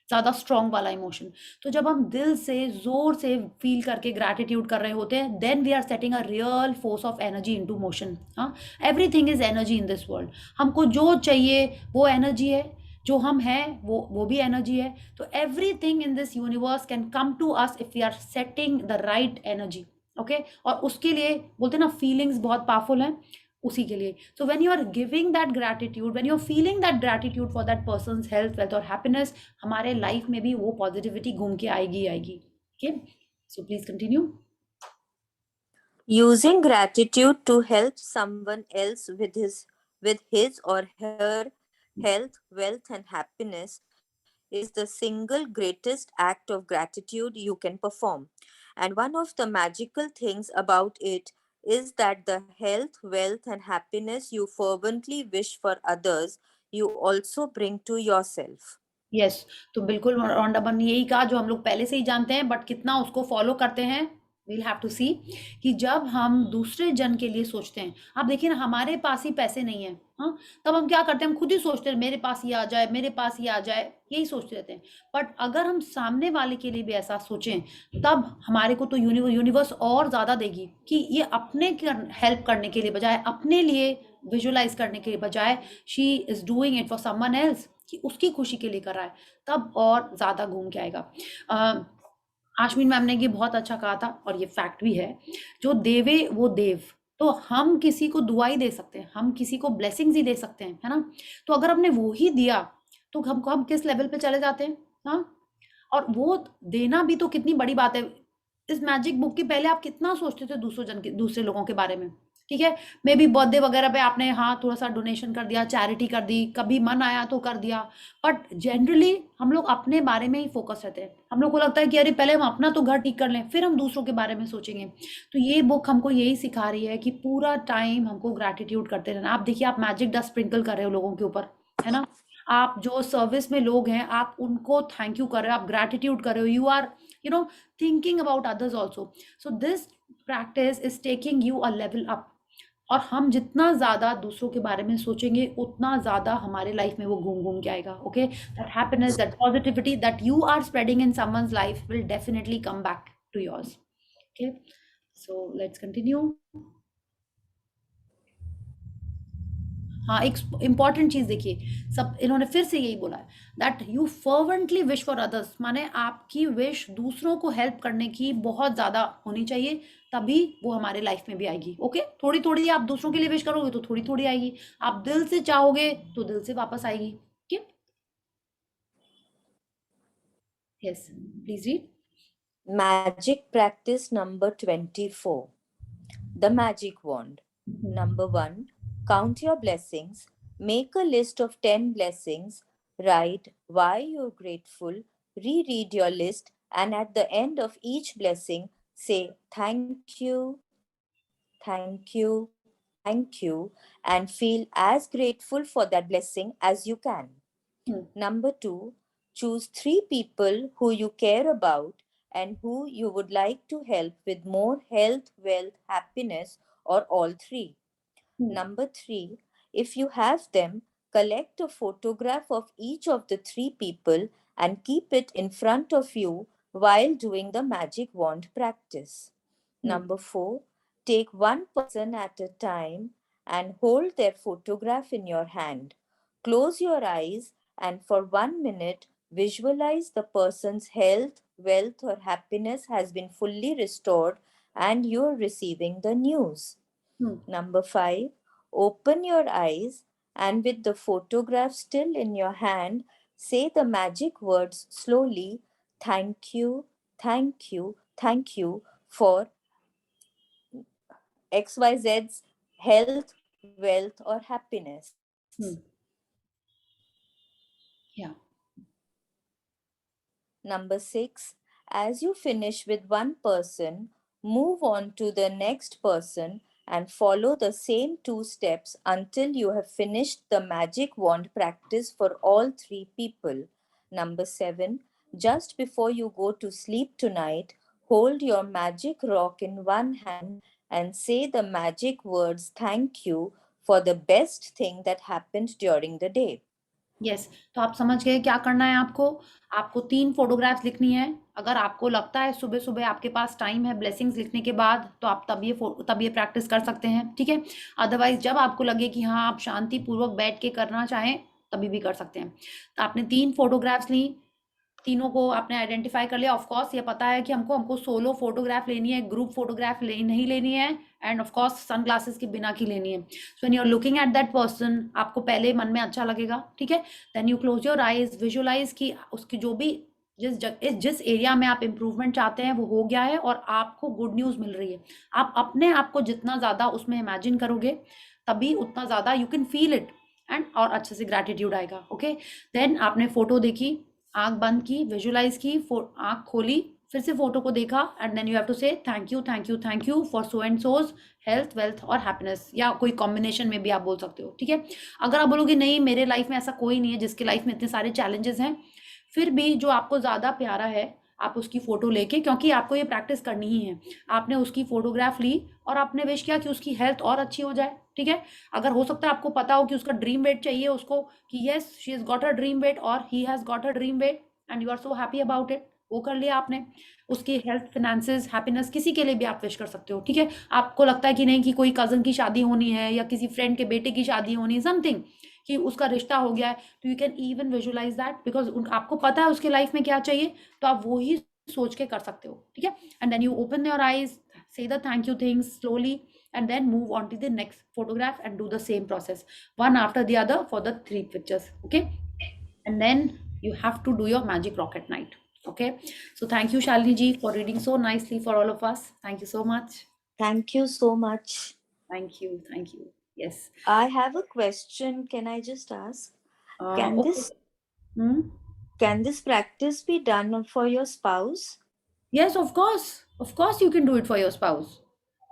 ज्यादा स्ट्रॉन्ग वाला इमोशन। तो जब हम दिल से जोर से फील करके ग्रैटिट्यूड कर रहे होते हैं, then we are setting a real force of energy into motion. हाँ, everything is energy in this world. हमको जो चाहिए वो एनर्जी है, जो हम हैं वो भी एनर्जी है। तो everything in this universe can come to us if we are setting the right energy. Okay, और उसके लिए बोलते हैं ना, फीलिंग्स बहुत पावरफुल हैं उसी के लिए। So when you are giving that gratitude, when you are feeling that gratitude for that person's health, wealth और हैप्पीनेस, हमारे लाइफ में भी वो पॉजिटिविटी घूम के आएगी आएगी। Okay, so please continue. Using gratitude to help someone else with his or her health, wealth, and happiness is the single greatest act of gratitude you can perform. And one of the magical things about it is that the health, wealth, and happiness you fervently wish for others, you also bring to yourself. Yes, तो बिल्कुल रॉन्डाबन यही कहा जो हम लोग पहले से ही जानते हैं, बट कितना उसको फॉलो करते हैं, वील हैव टू सी। कि जब हम दूसरे जन के लिए सोचते हैं, आप देखिए ना, हमारे पास ही पैसे नहीं है, हाँ, तब हम क्या करते हैं, हम खुद ही सोचते हैं मेरे पास ये आ जाए, मेरे पास ये आ जाए, यही सोचते रहते हैं। बट अगर हम सामने वाले के लिए भी ऐसा सोचें, तब हमारे को तो यूनिवर्स और ज़्यादा देगी। कि ये अपने हेल्प करने के लिए बजाय, अपने लिए विजुअलाइज करने के बजाय, she is doing it for someone else, कि उसकी खुशी के लिए कर रहा है, तब और ज़्यादा घूम के आएगा। आश्विन मैम ने ये बहुत अच्छा कहा था, और ये फैक्ट भी है, जो देवे वो देव। तो हम किसी को दुआ ही दे सकते हैं, हम किसी को ब्लेसिंग्स ही दे सकते हैं, है ना। तो अगर हमने वो ही दिया, तो हम किस लेवल पे चले जाते हैं, हाँ। और वो देना भी तो कितनी बड़ी बात है। इस मैजिक बुक के पहले आप कितना सोचते थे दूसरे लोगों के बारे में, ठीक है। मे बी बर्थडे वगैरह पे आपने हाँ थोड़ा सा डोनेशन कर दिया, चैरिटी कर दी, कभी मन आया तो कर दिया, बट जनरली हम लोग अपने बारे में ही फोकस रहते हैं। हम लोग को लगता है कि अरे पहले हम अपना तो घर ठीक कर लें, फिर हम दूसरों के बारे में सोचेंगे। तो ये बुक हमको यही सिखा रही है कि पूरा टाइम हमको ग्रैटिट्यूड करते रहना। आप देखिए, आप मैजिक डस्ट स्प्रिंकल कर रहे हो लोगों के ऊपर, है ना। आप जो सर्विस में लोग हैं, आप उनको थैंक यू कर रहे हो, आप ग्रैटिट्यूड कर रहे हो, you are thinking about others also. So this practice is taking you a level up. और हम जितना ज़्यादा दूसरों के बारे में सोचेंगे, उतना ज़्यादा हमारे लाइफ में वो घूम घूम के आएगा। Okay, that happiness, that positivity that you are spreading in someone's life will definitely come back to yours. Okay, so let's continue. हाँ, एक इंपॉर्टेंट चीज देखिए, सब इन्होंने फिर से यही बोला है, that you fervently wish for others, माने आपकी विश दूसरों को हेल्प करने की बहुत ज्यादा होनी चाहिए, तभी वो हमारे लाइफ में भी आएगी। ओके, थोड़ी थोड़ी आप दूसरों के लिए विश करोगे तो थोड़ी थोड़ी आएगी, आप दिल से चाहोगे तो दिल से वापस आएगी। Okay, yes, please read. Magic practice number 24. The magic wand. Number 1. Count your blessings. Make a list of 10 blessings. Write why you're grateful. Reread your list, and at the end of each blessing, say thank you, thank you, thank you, and feel as grateful for that blessing as you can. Number 2, choose 3 people who you care about and who you would like to help with more health, wealth, happiness, or all 3. Number 3, if you have them, collect a photograph of each of the 3 people and keep it in front of you while doing the magic wand practice. Number 4, take one person at a time and hold their photograph in your hand. Close your eyes and for 1 minute visualize the person's health, wealth, or happiness has been fully restored and you're receiving the news. Number 5, open your eyes and with the photograph still in your hand, say the magic words slowly, thank you, thank you, thank you for XYZ's health, wealth, or happiness. Yeah. Number 6, as you finish with one person, Move on to the next person and follow the same 2 steps until you have finished the magic wand practice for all 3 people. Number 7. Just before you go to sleep tonight, hold your magic rock in one hand and say the magic words thank you for the best thing that happened during the day. Yes, तो आप समझ गए क्या करना है आपको। आपको 3 photographs लिखनी है। अगर आपको लगता है सुबह-सुबह आपके पास टाइम है ब्लेसिंग्स लिखने के बाद, तो आप तब ये प्रैक्टिस कर सकते हैं, ठीक है? अदरवाइज़ जब आपको लगे कि हाँ, आप शांतिपूर्वक बैठ के करना चाहें, तभी भी कर सकते हैं। तो आपने 3 फोटोग्राफ्स ली, तीनों को आपने आइडेंटिफाई कर लिया। ऑफ कोर्स ये पता है कि हमको सोलो फोटोग्राफ लेनी है, ग्रुप फोटोग्राफ नहीं लेनी है, एंड ऑफ कोर्स सनग्लासेस के बिना की लेनी है। So when you are looking at that person, आपको पहले मन में अच्छा लगेगा, ठीक है? Then you close your eyes, visualize कि उसकी जो भी जिस एरिया में आप इम्प्रूवमेंट चाहते हैं वो हो गया है और आपको गुड न्यूज़ मिल रही है। आप अपने आप को जितना ज़्यादा उसमें इमेजिन करोगे, तभी उतना ज़्यादा you can feel it, and और अच्छे से ग्रैटिट्यूड आएगा। ओके, देन आपने फोटो देखी, आंख बंद की, विजुअलाइज की, आंख खोली, फिर से फोटो को देखा, and then you have to say thank you thank you thank you for so and so's health, wealth और हैप्पीनेस, या कोई कॉम्बिनेशन में भी आप बोल सकते हो, ठीक है? अगर आप बोलोगे नहीं मेरे लाइफ में ऐसा कोई नहीं है जिसके लाइफ में इतने सारे चैलेंजेस हैं, फिर भी जो आपको ज़्यादा प्यारा है आप उसकी फ़ोटो लेके, क्योंकि आपको ये प्रैक्टिस करनी ही है, आपने उसकी फ़ोटोग्राफ ली और आपने विश किया कि उसकी हेल्थ और अच्छी हो जाए, ठीक है? अगर हो सकता है आपको पता हो कि उसका ड्रीम वेट चाहिए उसको, कि yes she has got a dream weight और he has got a dream weight and you are so happy about it, वो कर लिया आपने। उसकी हेल्थ, फिनेंसेस, हैप्पीनेस किसी के लिए भी आप विश कर सकते हो, ठीक है? आपको लगता है कि नहीं कि कोई कज़न की शादी होनी है या किसी फ्रेंड के बेटे की शादी होनी है, समथिंग कि उसका रिश्ता हो गया है, तो you can even visualize that, because आपको पता है उसके लाइफ में क्या चाहिए, तो आप वो ही सोच के कर सकते हो, ठीक है? And then you open your eyes, say the thank you things slowly, and then move on to the next photograph and do the same process one after the other for the 3 pictures, okay? And then you have to do your magic rock at night, okay? So thank you Shalini ji for reading so nicely for all of us. Thank you so much. Thank you so much. Thank you. Yes. I have a question. Can I just ask? Can Okay. Can this practice be done for your spouse? Yes, of course you can do it for your spouse.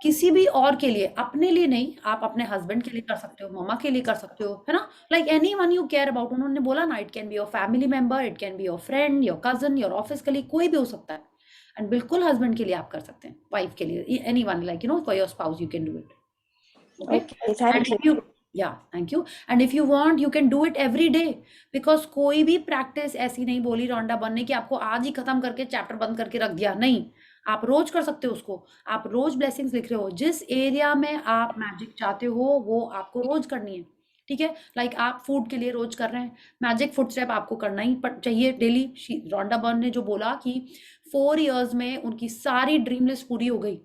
किसी भी और के लिए, अपने लिए नहीं, आप अपने हस्बैंड के लिए कर सकते हो, मम्मा के लिए कर सकते हो, है ना? Like anyone you care about, उन्होंने बोला ना, it can be your family member, it can be your friend, your cousin, your office colleague, कोई भी हो सकता है। एंड बिल्कुल हस्बैंड के लिए आप कर सकते हैं, वाइफ के लिए, anyone, like you know, for your spouse you can do it, okay? Thank And you. thank you. And if you want, you can do it every day, because कोई भी प्रैक्टिस ऐसी नहीं बोली रॉन्डा बनने की आपको आज ही खत्म करके चैप्टर बंद करके रख दिया, नहीं, आप रोज कर सकते हो उसको। आप रोज ब्लेसिंग्स लिख रहे हो, जिस एरिया में आप मैजिक चाहते हो वो आपको रोज करनी है, ठीक है? लाइक आप फूड के लिए रोज कर रहे हैं, मैजिक फूड स्टेप आपको करना ही चाहिए डेली। रॉन्डा बर्न ने जो बोला कि 4 इयर्स में उनकी सारी ड्रीम लिस्ट पूरी हो गई,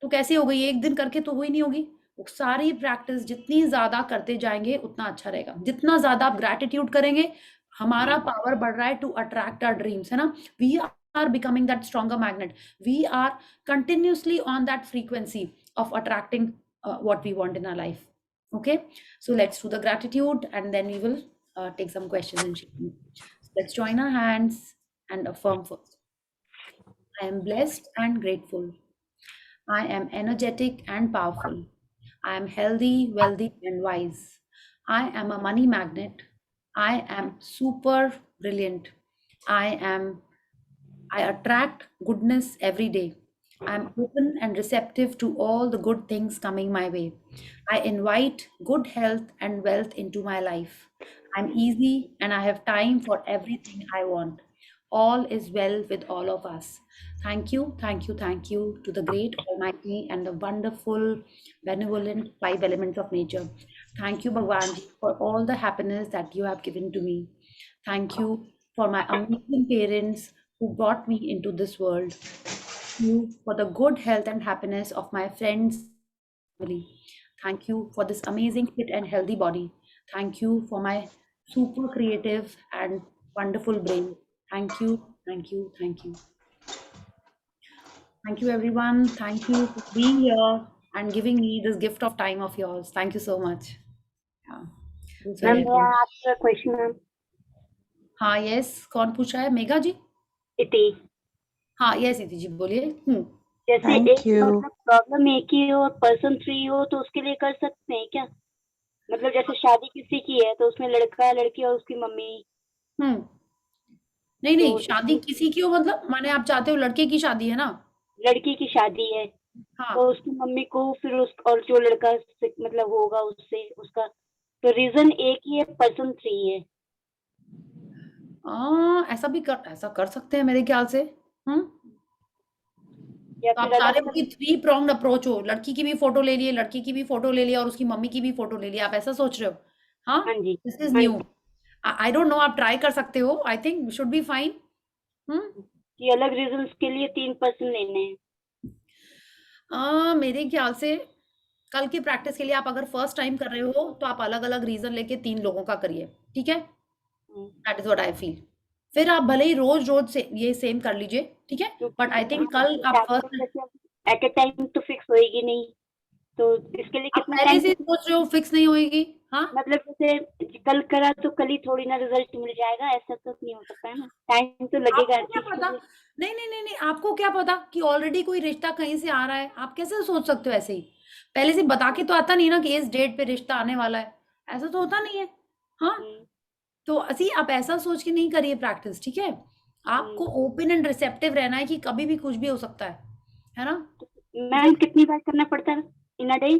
तो कैसे हो गई? एक दिन करके तो हुई नहीं होगी। वो सारी प्रैक्टिस जितनी ज्यादा करते जाएंगे उतना अच्छा रहेगा। जितना ज्यादा आप ग्रैटिट्यूड करेंगे, हमारा पावर बढ़ रहा है टू अट्रैक्ट आवर ड्रीम्स, है ना? We are becoming that stronger magnet, we are continuously on that frequency of attracting what we want in our life. Okay, so let's do the gratitude and then we will take some questions and sharing. So let's join our hands and affirm first. I am blessed and grateful. I am energetic and powerful. I am healthy, wealthy, and wise. I am a money magnet. I am super brilliant. I attract goodness every day. I am open and receptive to all the good things coming my way. I invite good health and wealth into my life. I'm easy and I have time for everything I want. All is well with all of us. Thank you to the great Almighty and the wonderful, benevolent 5 elements of nature. Thank you, Bhagwan ji, for all the happiness that you have given to me. Thank you for my amazing parents who brought me into this world. Thank you for the good health and happiness of my friends and family. Thank you for this amazing fit and healthy body. Thank you for my super creative and wonderful brain. Thank you. Thank you, everyone. Thank you for being here and giving me this gift of time of yours. Thank you so much. Yeah. So, ma'am मैं आपका question ma'am हाँ, yes, कौन पूछ रहा है? मेघा जी? इति हाँ, yes इति जी, बोलिए। जैसे Thank एक you. मतलब प्रॉब्लम एक ही हो और पर्सन 3 हो तो उसके लिए कर सकते हैं क्या? मतलब जैसे शादी किसी की है तो उसमें लड़का लड़की और उसकी मम्मी, नहीं नहीं, तो शादी किसी की हो मतलब माने आप चाहते हो लड़के की शादी है ना? लड़की की शादी है हाँ तो उसकी मम्मी को फिर उस और जो लड़का मतलब होगा उससे उसका, तो रीजन एक ही है, पर्सन 3 है। ऐसा कर सकते हैं मेरे ख्याल से। या तो आप फिर चाह अलग रहे हो अलग। कि 3 pronged अप्रोच हो, लड़की की भी फोटो ले लिए, लड़के की भी फोटो ले लिया और उसकी मम्मी की भी फोटो ले लिया, आप ऐसा सोच रहे हो? हाँ, हाँ जी, दिस इज हाँ न्यू। जी, आई डोंट नो, आप ट्राई कर सकते हो, I think should be fine. कि अलग रीजंस के लिए 3 पर्सन लेने हैं। मेरे ख्याल से कल की प्रैक्टिस के लिए आप अगर फर्स्ट टाइम कर रहे हो तो आप अलग अलग रीजन लेके 3 लोगों का करिए, ठीक है? Hmm, that is what I feel. फिर आप भले ही रोज रोज से ये सेम कर लीजिए, ठीक है? बट क्योंकि आई थिंक कल आप शादी फर्स्ट, वैसे एट ए टाइम तो फिक्स होएगी नहीं, तो इसके लिए आप कितना पहले टाइम से सोच रहे हो फिक्स नहीं होएगी। हाँ, मतलब जैसे कल करा तो कल ही थोड़ी ना रिजल्ट मिल जाएगा, ऐसा तो नहीं हो सकता है ना, टाइम तो लगेगा हर आपको क्या चीज के पता? लिए। नहीं नहीं नहीं नहीं, आपको क्या पता कि ऑलरेडी कोई रिश्ता कहीं से आ रहा है? आप कैसे सोच सकते हो ऐसे ही? पहले से बता के तो आता नहीं ना कि इस डेट पे रिश्ता आने वाला है, ऐसा तो होता नहीं है। हाँ, हम्म, तो असी आप ऐसा सोच के नहीं करिए प्रैक्टिस, ठीक है? हम्म। आपको ओपन एंड रिसेप्टिव रहना है कि कभी भी कुछ भी हो सकता है ना? मैम कितनी बार करना पड़ता है इन अ डे?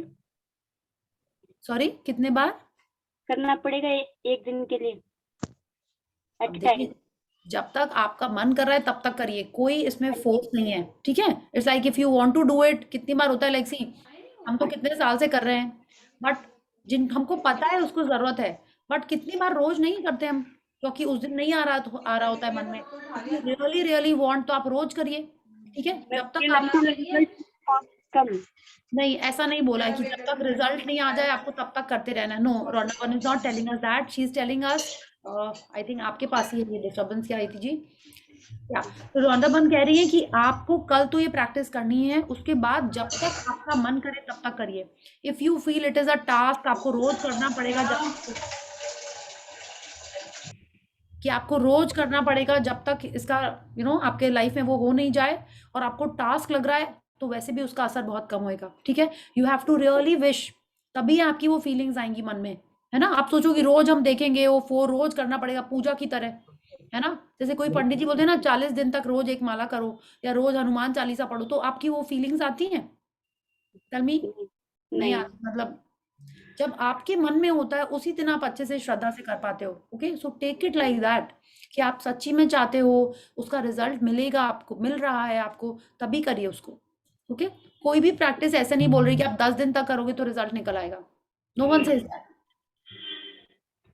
सॉरी, कितने बार? करना पड़ेगा एक दिन के लिए अब एट टाइम? देखिए, जब तक आपका मन कर रहा है तब तक करिए, कोई इसमें हाँ जी, फोर्स नहीं है, ठीक है? It's like if you want to do it, कितनी बार होता है लाइक सी, हम तो कितने साल से कर रहे हैं, बट जिन हमको पता है उसको जरूरत है, बट कितनी बार रोज नहीं करते हम, क्योंकि उस दिन नहीं आ रहा होता है मन में। If you really really want तो आप रोज करिए, ठीक है? मैं जब तक मुझे आप, लगता है रिजल्ट कम। नहीं ऐसा नहीं बोला है कि जब तक रिजल्ट नहीं आ जाए आपको तब तक करते रहना है। No, Rhonda one is not telling us that, she is telling us, I think आपके पास ही ये डिस्टर्बेंस क्या आई थी जी? या तो रोंडा बन कह रही है कि आपको कल तो ये प्रैक्टिस करनी है, उसके बाद जब तक आपका मन करे तब तक करिए। If you feel it is a task, आपको रोज करना पड़ेगा, जब कि आपको रोज करना पड़ेगा जब तक इसका आपके लाइफ में वो हो नहीं जाए, और आपको टास्क लग रहा है, तो वैसे भी उसका असर बहुत कम होएगा, ठीक है? You have to really wish, तभी आपकी वो फीलिंग्स आएंगी मन में, है ना? आप सोचो कि रोज हम देखेंगे वो रोज करना पड़ेगा पूजा की तरह, है ना? जैसे कोई पंडित जी बोलते हैं ना 40 दिन तक रोज एक माला करो या रोज हनुमान चालीसा पढ़ो, तो आपकी वो फीलिंग्स आती हैं? Tell me. नहीं नहीं। आती, मतलब जब आपके मन में होता है उसी दिन आप अच्छे से श्रद्धा से कर पाते हो। Okay, so take it like that कि आप सच्ची में चाहते हो, उसका रिजल्ट मिलेगा, आपको मिल रहा है आपको, तभी करिए उसको। ओके, कोई भी प्रैक्टिस ऐसे नहीं बोल रही कि आप 10 दिन तक करोगे तो रिजल्ट निकल आएगा। No one says that.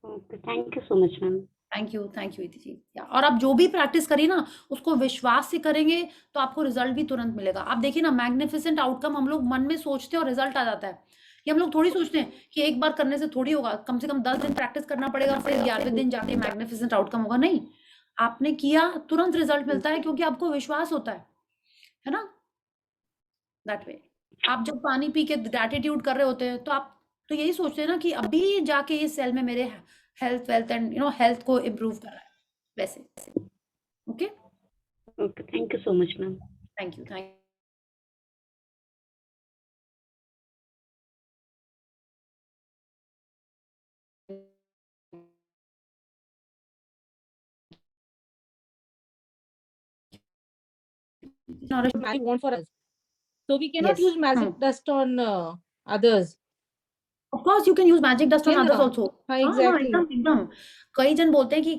Okay, thank you so much ma'am. Thank you Iti ji. और आप जो भी प्रैक्टिस करिए ना, उसको विश्वास से करेंगे तो आपको रिजल्ट भी तुरंत मिलेगा। आप देखिए ना, मैग्निफिसेंट आउटकम हम लोग मन में सोचते हैं और रिजल्ट आ जाता है। ये हम लोग थोड़ी सोचते हैं कि एक बार करने से थोड़ी होगा, कम से कम 10 दिन प्रैक्टिस करना पड़ेगा, फिर 11वें दिन जाके मैग्निफिसेंट आउटकम होगा। नहीं, आपने किया तुरंत रिजल्ट मिलता है, क्योंकि आपको विश्वास होता है ना? That way. आप जब पानी पी के ग्रैटिट्यूड कर रहे होते हैं तो आप तो यही सोचते हैं ना कि अभी जाके इस सेल में मेरे हेल्थ वेल्थ एंड हेल्थ को इम्प्रूव कर रहा है, वैसे। Okay, okay, thank you so much ma'am. Thank you, thank Magic wand for us. So we cannot Yes. use magic dust on others. Of course you can use magic dust on है others ना? Also. हाँ, हाँ, exactly. एकदम एकदम। कई जन बोलते हैं कि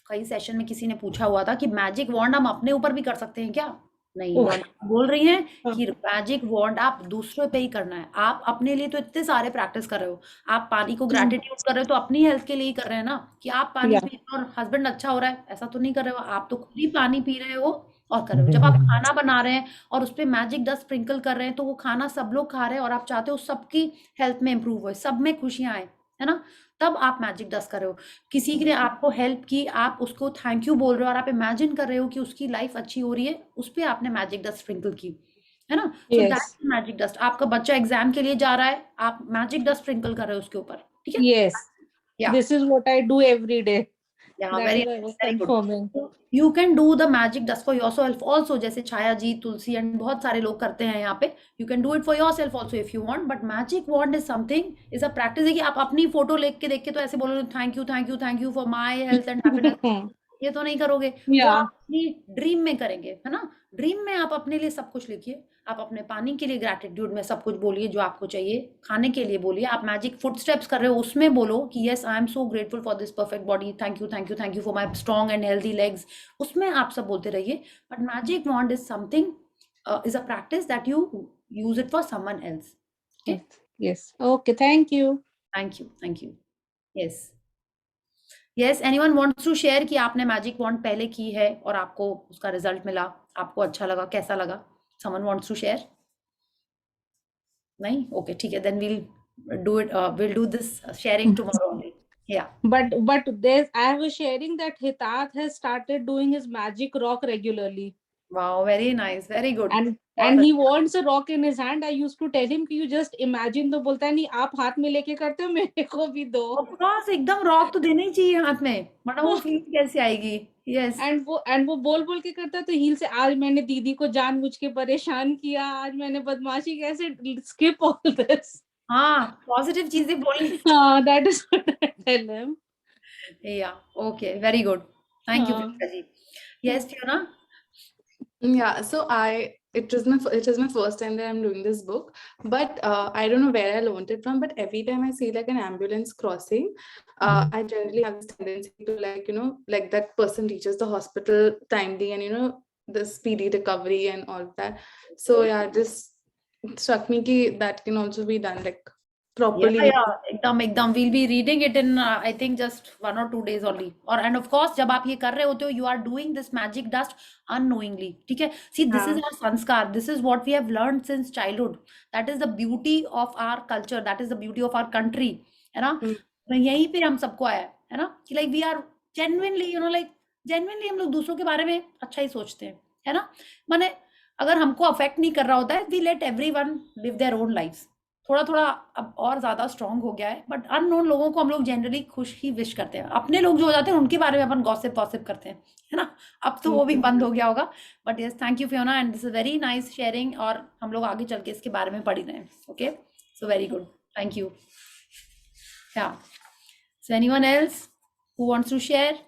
कई सेशन में किसी ने पूछा हुआ था कि मैजिक वॉन्ड हम अपने ऊपर भी कर सकते हैं क्या? नहीं, ओह। रोना बोल रही हैं हाँ। कि मैजिक वॉन्ड आप दूसरों पे ही करना है। आप अपने लिए तो इतने सारे प्रैक्टिस कर रहे हो, आप पानी को ग्रैटिट्यूड कर रहे हो तो अपनी हेल्थ के लिए ही कर रहे हैं ना, कि आप पानी Yeah. पी रहे हो और हस्बैंड अच्छा हो रहा है, ऐसा तो नहीं कर रहे हो। आप तो खुद ही पानी पी रहे हो और कर रहे हो। जब आप खाना बना रहे हैं और उस पे मैजिक डस्ट स्प्रिंकल कर रहे हैं, तो वो खाना सब लोग खा रहे हैं और आप चाहते हो सबकी हेल्थ में इंप्रूव हो, सब में खुशियां आए, है ना? तब आप मैजिक डस्ट कर रहे हो। किसी ने आपको हेल्प की, आप उसको थैंक यू बोल रहे हो और आप इमेजिन कर रहे हो कि उसकी लाइफ अच्छी हो रही है, उस पे आपने मैजिक डस्ट स्प्रिंकल की, है ना? सो Yes. That's magic dust. आपका बच्चा एग्जाम के लिए जा रहा है, आप मैजिक डस्ट स्प्रिंकल कर रहे हो उसके ऊपर, ठीक है? Yes. या This is what I do every day. Yeah, That very is I nice, was very good. confirming. So you can do the magic dust for yourself also, जैसे छाया जी, तुलसी and बहुत सारे लोग करते हैं यहाँ पे. You can do it for yourself also if you want, but magic wand is something, is a practice है कि आप अपनी फोटो देख के तो ऐसे बोलो thank you for my health and happiness, ये तो नहीं करोगे. वो Yeah. आप अपनी ड्रीम में करेंगे, है ना. ड्रीम में आप अपने लिए सब कुछ लिखिए. आप अपने पानी के लिए ग्रैटिट्यूड में सब कुछ बोलिए जो आपको चाहिए. खाने के लिए बोलिए. आप मैजिक फुट स्टेप्स कर रहे हो, उसमें बोलो कि yes I am so grateful for this perfect body, thank you for my strong and healthy legs. उसमें आप सब बोलते रहिए. But magic wand is something, is a practice that you use it for someone else. Okay? Yes. Okay. Thank you. Thank you. Yes, anyone wants to share कि आपने magic wand पहले की है और आपको उसका रिजल्ट मिला, आपको अच्छा लगा, कैसा लगा? Someone wants to share? नहीं? Okay, ठीक है, then we'll do this sharing tomorrow only. Yeah. But I was sharing that Hitat has started doing his magic rock regularly. Wow, very nice, very good. And he wants a rock in his hand. I used to tell him कि you just imagine, तो बोलता है नहीं आप हाथ में लेके करते हो, मेरे को भी दो. Of course, एकदम रॉक तो देना ही चाहिए हाथ में, वरना वो फील कैसे आएगी? Yes. And वो बोल के करता है, तो हील से आज मैंने दीदी को जानबूझ के परेशान किया, आज मैंने बदमाशी कैसे skip all this. हाँ, पॉजिटिव चीजें बोलनी. हाँ, that is what I tell him. Yeah, okay, very good. Thank you, Priyanka ji. Yes, Fiona? Yeah, so it is my first time that I'm doing this book, but I don't know where I learned it from, but every time I see like an ambulance crossing, I generally have this tendency to like that person reaches the hospital timely and the speedy recovery and all of that. So yeah, this struck me ki that can also be done like properly. Yeah, एकदम we'll be reading it in I think just 1 or 2 days only. And of course जब आप ये कर रहे होते हो, you are doing this magic dust unknowingly. ठीक है? See, this is our sanskar. This is what we have learned since childhood. That is the beauty of our culture. That is the beauty of our country. है ना? यहीं पे हम सबको आया है ना कि like we are genuinely genuinely हम लोग दूसरों के बारे में अच्छा ही सोचते हैं, है ना. माने अगर हमको अफेक्ट नहीं कर रहा होता है, we let everyone live their own lives. थोड़ा अब और ज्यादा स्ट्रॉन्ग हो गया है, बट अननोन लोगों को हम लोग जनरली खुश ही विश करते हैं. अपने लोग जो हो जाते हैं उनके बारे में अपन गॉसिप करते हैं, है ना. अब तो वो भी बंद हो गया होगा. But yes, thank you Fiona, and this is very nice sharing. और हम लोग आगे चल के इसके बारे में पढ़ ही रहे हैं. Okay, so very good, thank you. Yeah, so anyone else who wants to share?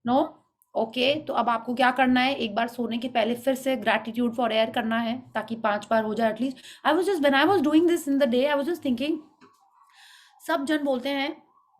No? Okay, तो अब आपको क्या करना है, एक बार सोने के पहले फिर से ग्रैटिट्यूड फॉर एयर करना है, ताकि 5 बार हो जाए at least. When I was doing this in the day, I was just thinking, सब जन बोलते हैं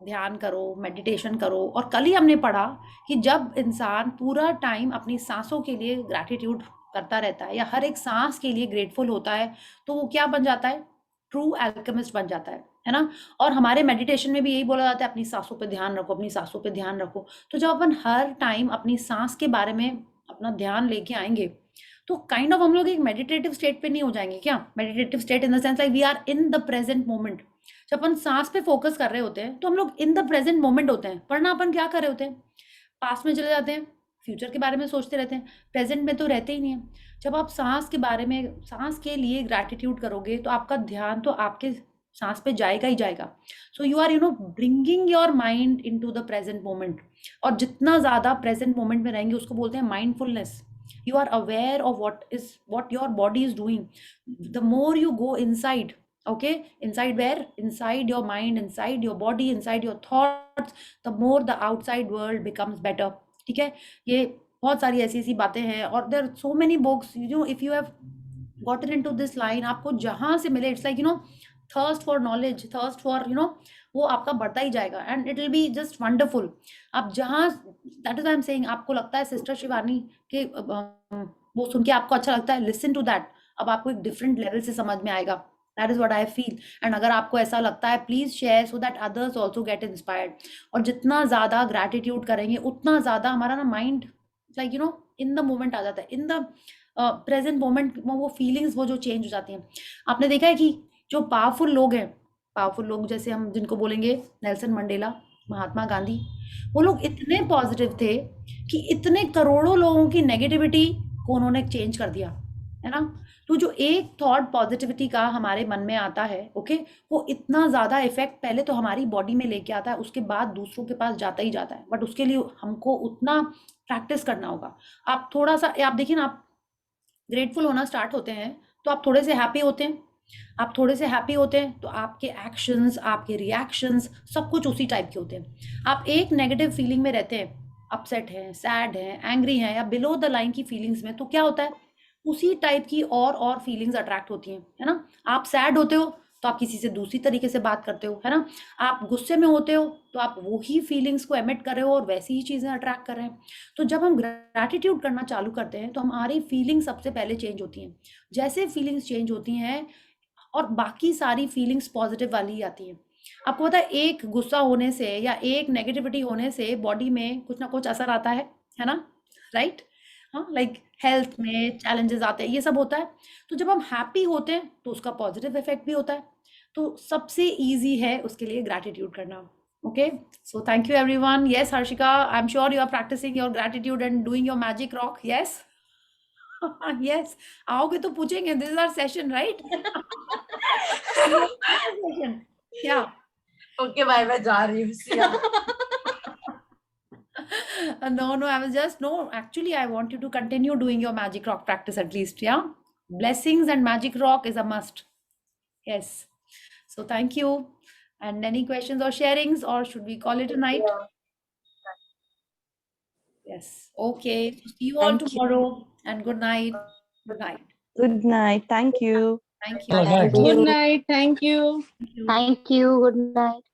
ध्यान करो, मेडिटेशन करो, और कल ही हमने पढ़ा कि जब इंसान पूरा टाइम अपनी सांसों के लिए ग्रैटिट्यूड करता रहता है, या हर एक सांस के लिए ग्रेटफुल होता है, तो वो क्या बन जाता है? ट्रू एल्केमिस्ट बन जाता है ना. और हमारे मेडिटेशन में भी यही बोला जाता है, अपनी सांसों पे ध्यान रखो, अपनी सांसों पे ध्यान रखो. तो जब अपन हर टाइम अपनी सांस के बारे में अपना ध्यान लेके आएंगे, तो काइंड ऑफ हम लोग एक मेडिटेटिव स्टेट पे नहीं हो जाएंगे क्या? Meditative state in the sense like we are in the present moment. जब अपन सांस पे फोकस कर रहे होते हैं, तो हम लोग इन द प्रेजेंट मोमेंट होते हैं. वरना अपन क्या कर रहे होते हैं? पास्ट में चले जाते हैं, फ्यूचर के बारे में सोचते रहते हैं, प्रेजेंट में तो रहते ही नहीं है. जब आप सांस के बारे में, सांस के लिए ग्रैटिट्यूड करोगे, तो आपका ध्यान तो आपके सांस पे जाएगा ही जाएगा. So you are bringing your mind into the present moment. और जितना ज्यादा प्रेजेंट मोमेंट में रहेंगे, उसको बोलते हैं mindfulness. You are aware of what your body is doing. The more you go inside, okay, inside where? Inside your mind, inside your body, inside your thoughts, the more the outside world becomes better. ठीक है? ये बहुत सारी ऐसी बातें हैं, और there are so many books, if you have gotten into this line, आपको जहां से मिले, it's like thirst for knowledge, thirst for वो आपका बढ़ता ही जाएगा, and it will be just wonderful. आप जहाँ, that is why I'm saying, आपको लगता है सिस्टर शिवानी के वो सुन के आपको अच्छा लगता है, listen to that. अब आपको एक डिफरेंट लेवल से समझ में आएगा. That is what I feel. And अगर आपको ऐसा लगता है, please share so that others also get inspired. और जितना ज़्यादा gratitude करेंगे, उतना ज़्यादा हमारा ना mind like in the moment आ जाता है. In the present moment वो feelings वो जो change हो जाती हैं. आपने देखा है कि जो पावरफुल लोग हैं, पावरफुल लोग जैसे हम जिनको बोलेंगे नेल्सन मंडेला, महात्मा गांधी, वो लोग इतने पॉजिटिव थे कि इतने करोड़ों लोगों की नेगेटिविटी को उन्होंने चेंज कर दिया, है ना. तो जो एक थॉट पॉजिटिविटी का हमारे मन में आता है, ओके, वो इतना ज़्यादा इफेक्ट पहले तो हमारी बॉडी में लेके आता है, उसके बाद दूसरों के पास जाता ही जाता है, बट उसके लिए हमको उतना प्रैक्टिस करना होगा। आप थोड़ा सा, आप देखिए ना, आप ग्रेटफुल होना स्टार्ट होते हैं तो आप थोड़े से हैप्पी होते हैं, आप थोड़े से हैप्पी होते हैं तो आपके एक्शंस, आपके रिएक्शंस सब कुछ उसी टाइप के होते हैं। आप एक नेगेटिव फीलिंग में रहते हैं, अपसेट हैं, सैड हैं, एंग्री हैं या बिलो द लाइन की फीलिंग्स में, तो क्या होता है, उसी टाइप की और फीलिंग्स अट्रैक्ट होती हैं, है ना। आप सैड होते हो तो आप किसी से दूसरी तरीके से बात करते हो, है ना। आप गुस्से में होते हो तो आप वही फीलिंग्स को एमिट कर रहे हो और वैसी ही चीज़ें अट्रैक्ट कर रहे हैं। तो जब हम ग्रैटिट्यूड करना चालू करते हैं तो हमारी फीलिंग्स सबसे पहले चेंज होती हैं। जैसे फीलिंग्स चेंज होती हैं और बाकी सारी फीलिंग्स पॉजिटिव वाली ही आती हैं। आपको पता है, एक गुस्सा होने से या एक नेगेटिविटी होने से बॉडी में कुछ ना कुछ असर आता है ना, राइट। हाँ, लाइक हेल्थ में चैलेंजेस आते हैं, ये सब होता है। तो जब हम हैप्पी होते हैं तो उसका पॉजिटिव इफेक्ट भी होता है। तो सबसे ईजी है उसके लिए ग्रैटिट्यूड करना। Okay, so thank you everyone. Yes Harshika, I am sure you are practicing your gratitude and doing your magic rock. Yes yes, आओगे तो पूछेंगे, this is our session, right. क्या ओके बाय, मैं जा रही हूँ Siya. No, I was just, no, actually, I want you to continue doing your magic rock practice at least, yeah? Blessings and magic rock is a must. Yes. So thank you. And any questions or sharings, or should we call it a night? Yes. Okay. So see you all Thank you. tomorrow. And good night. Good night. Good night. Thank you. Thank you. Good night. Good night. Thank you. Thank you. Thank you. Good night.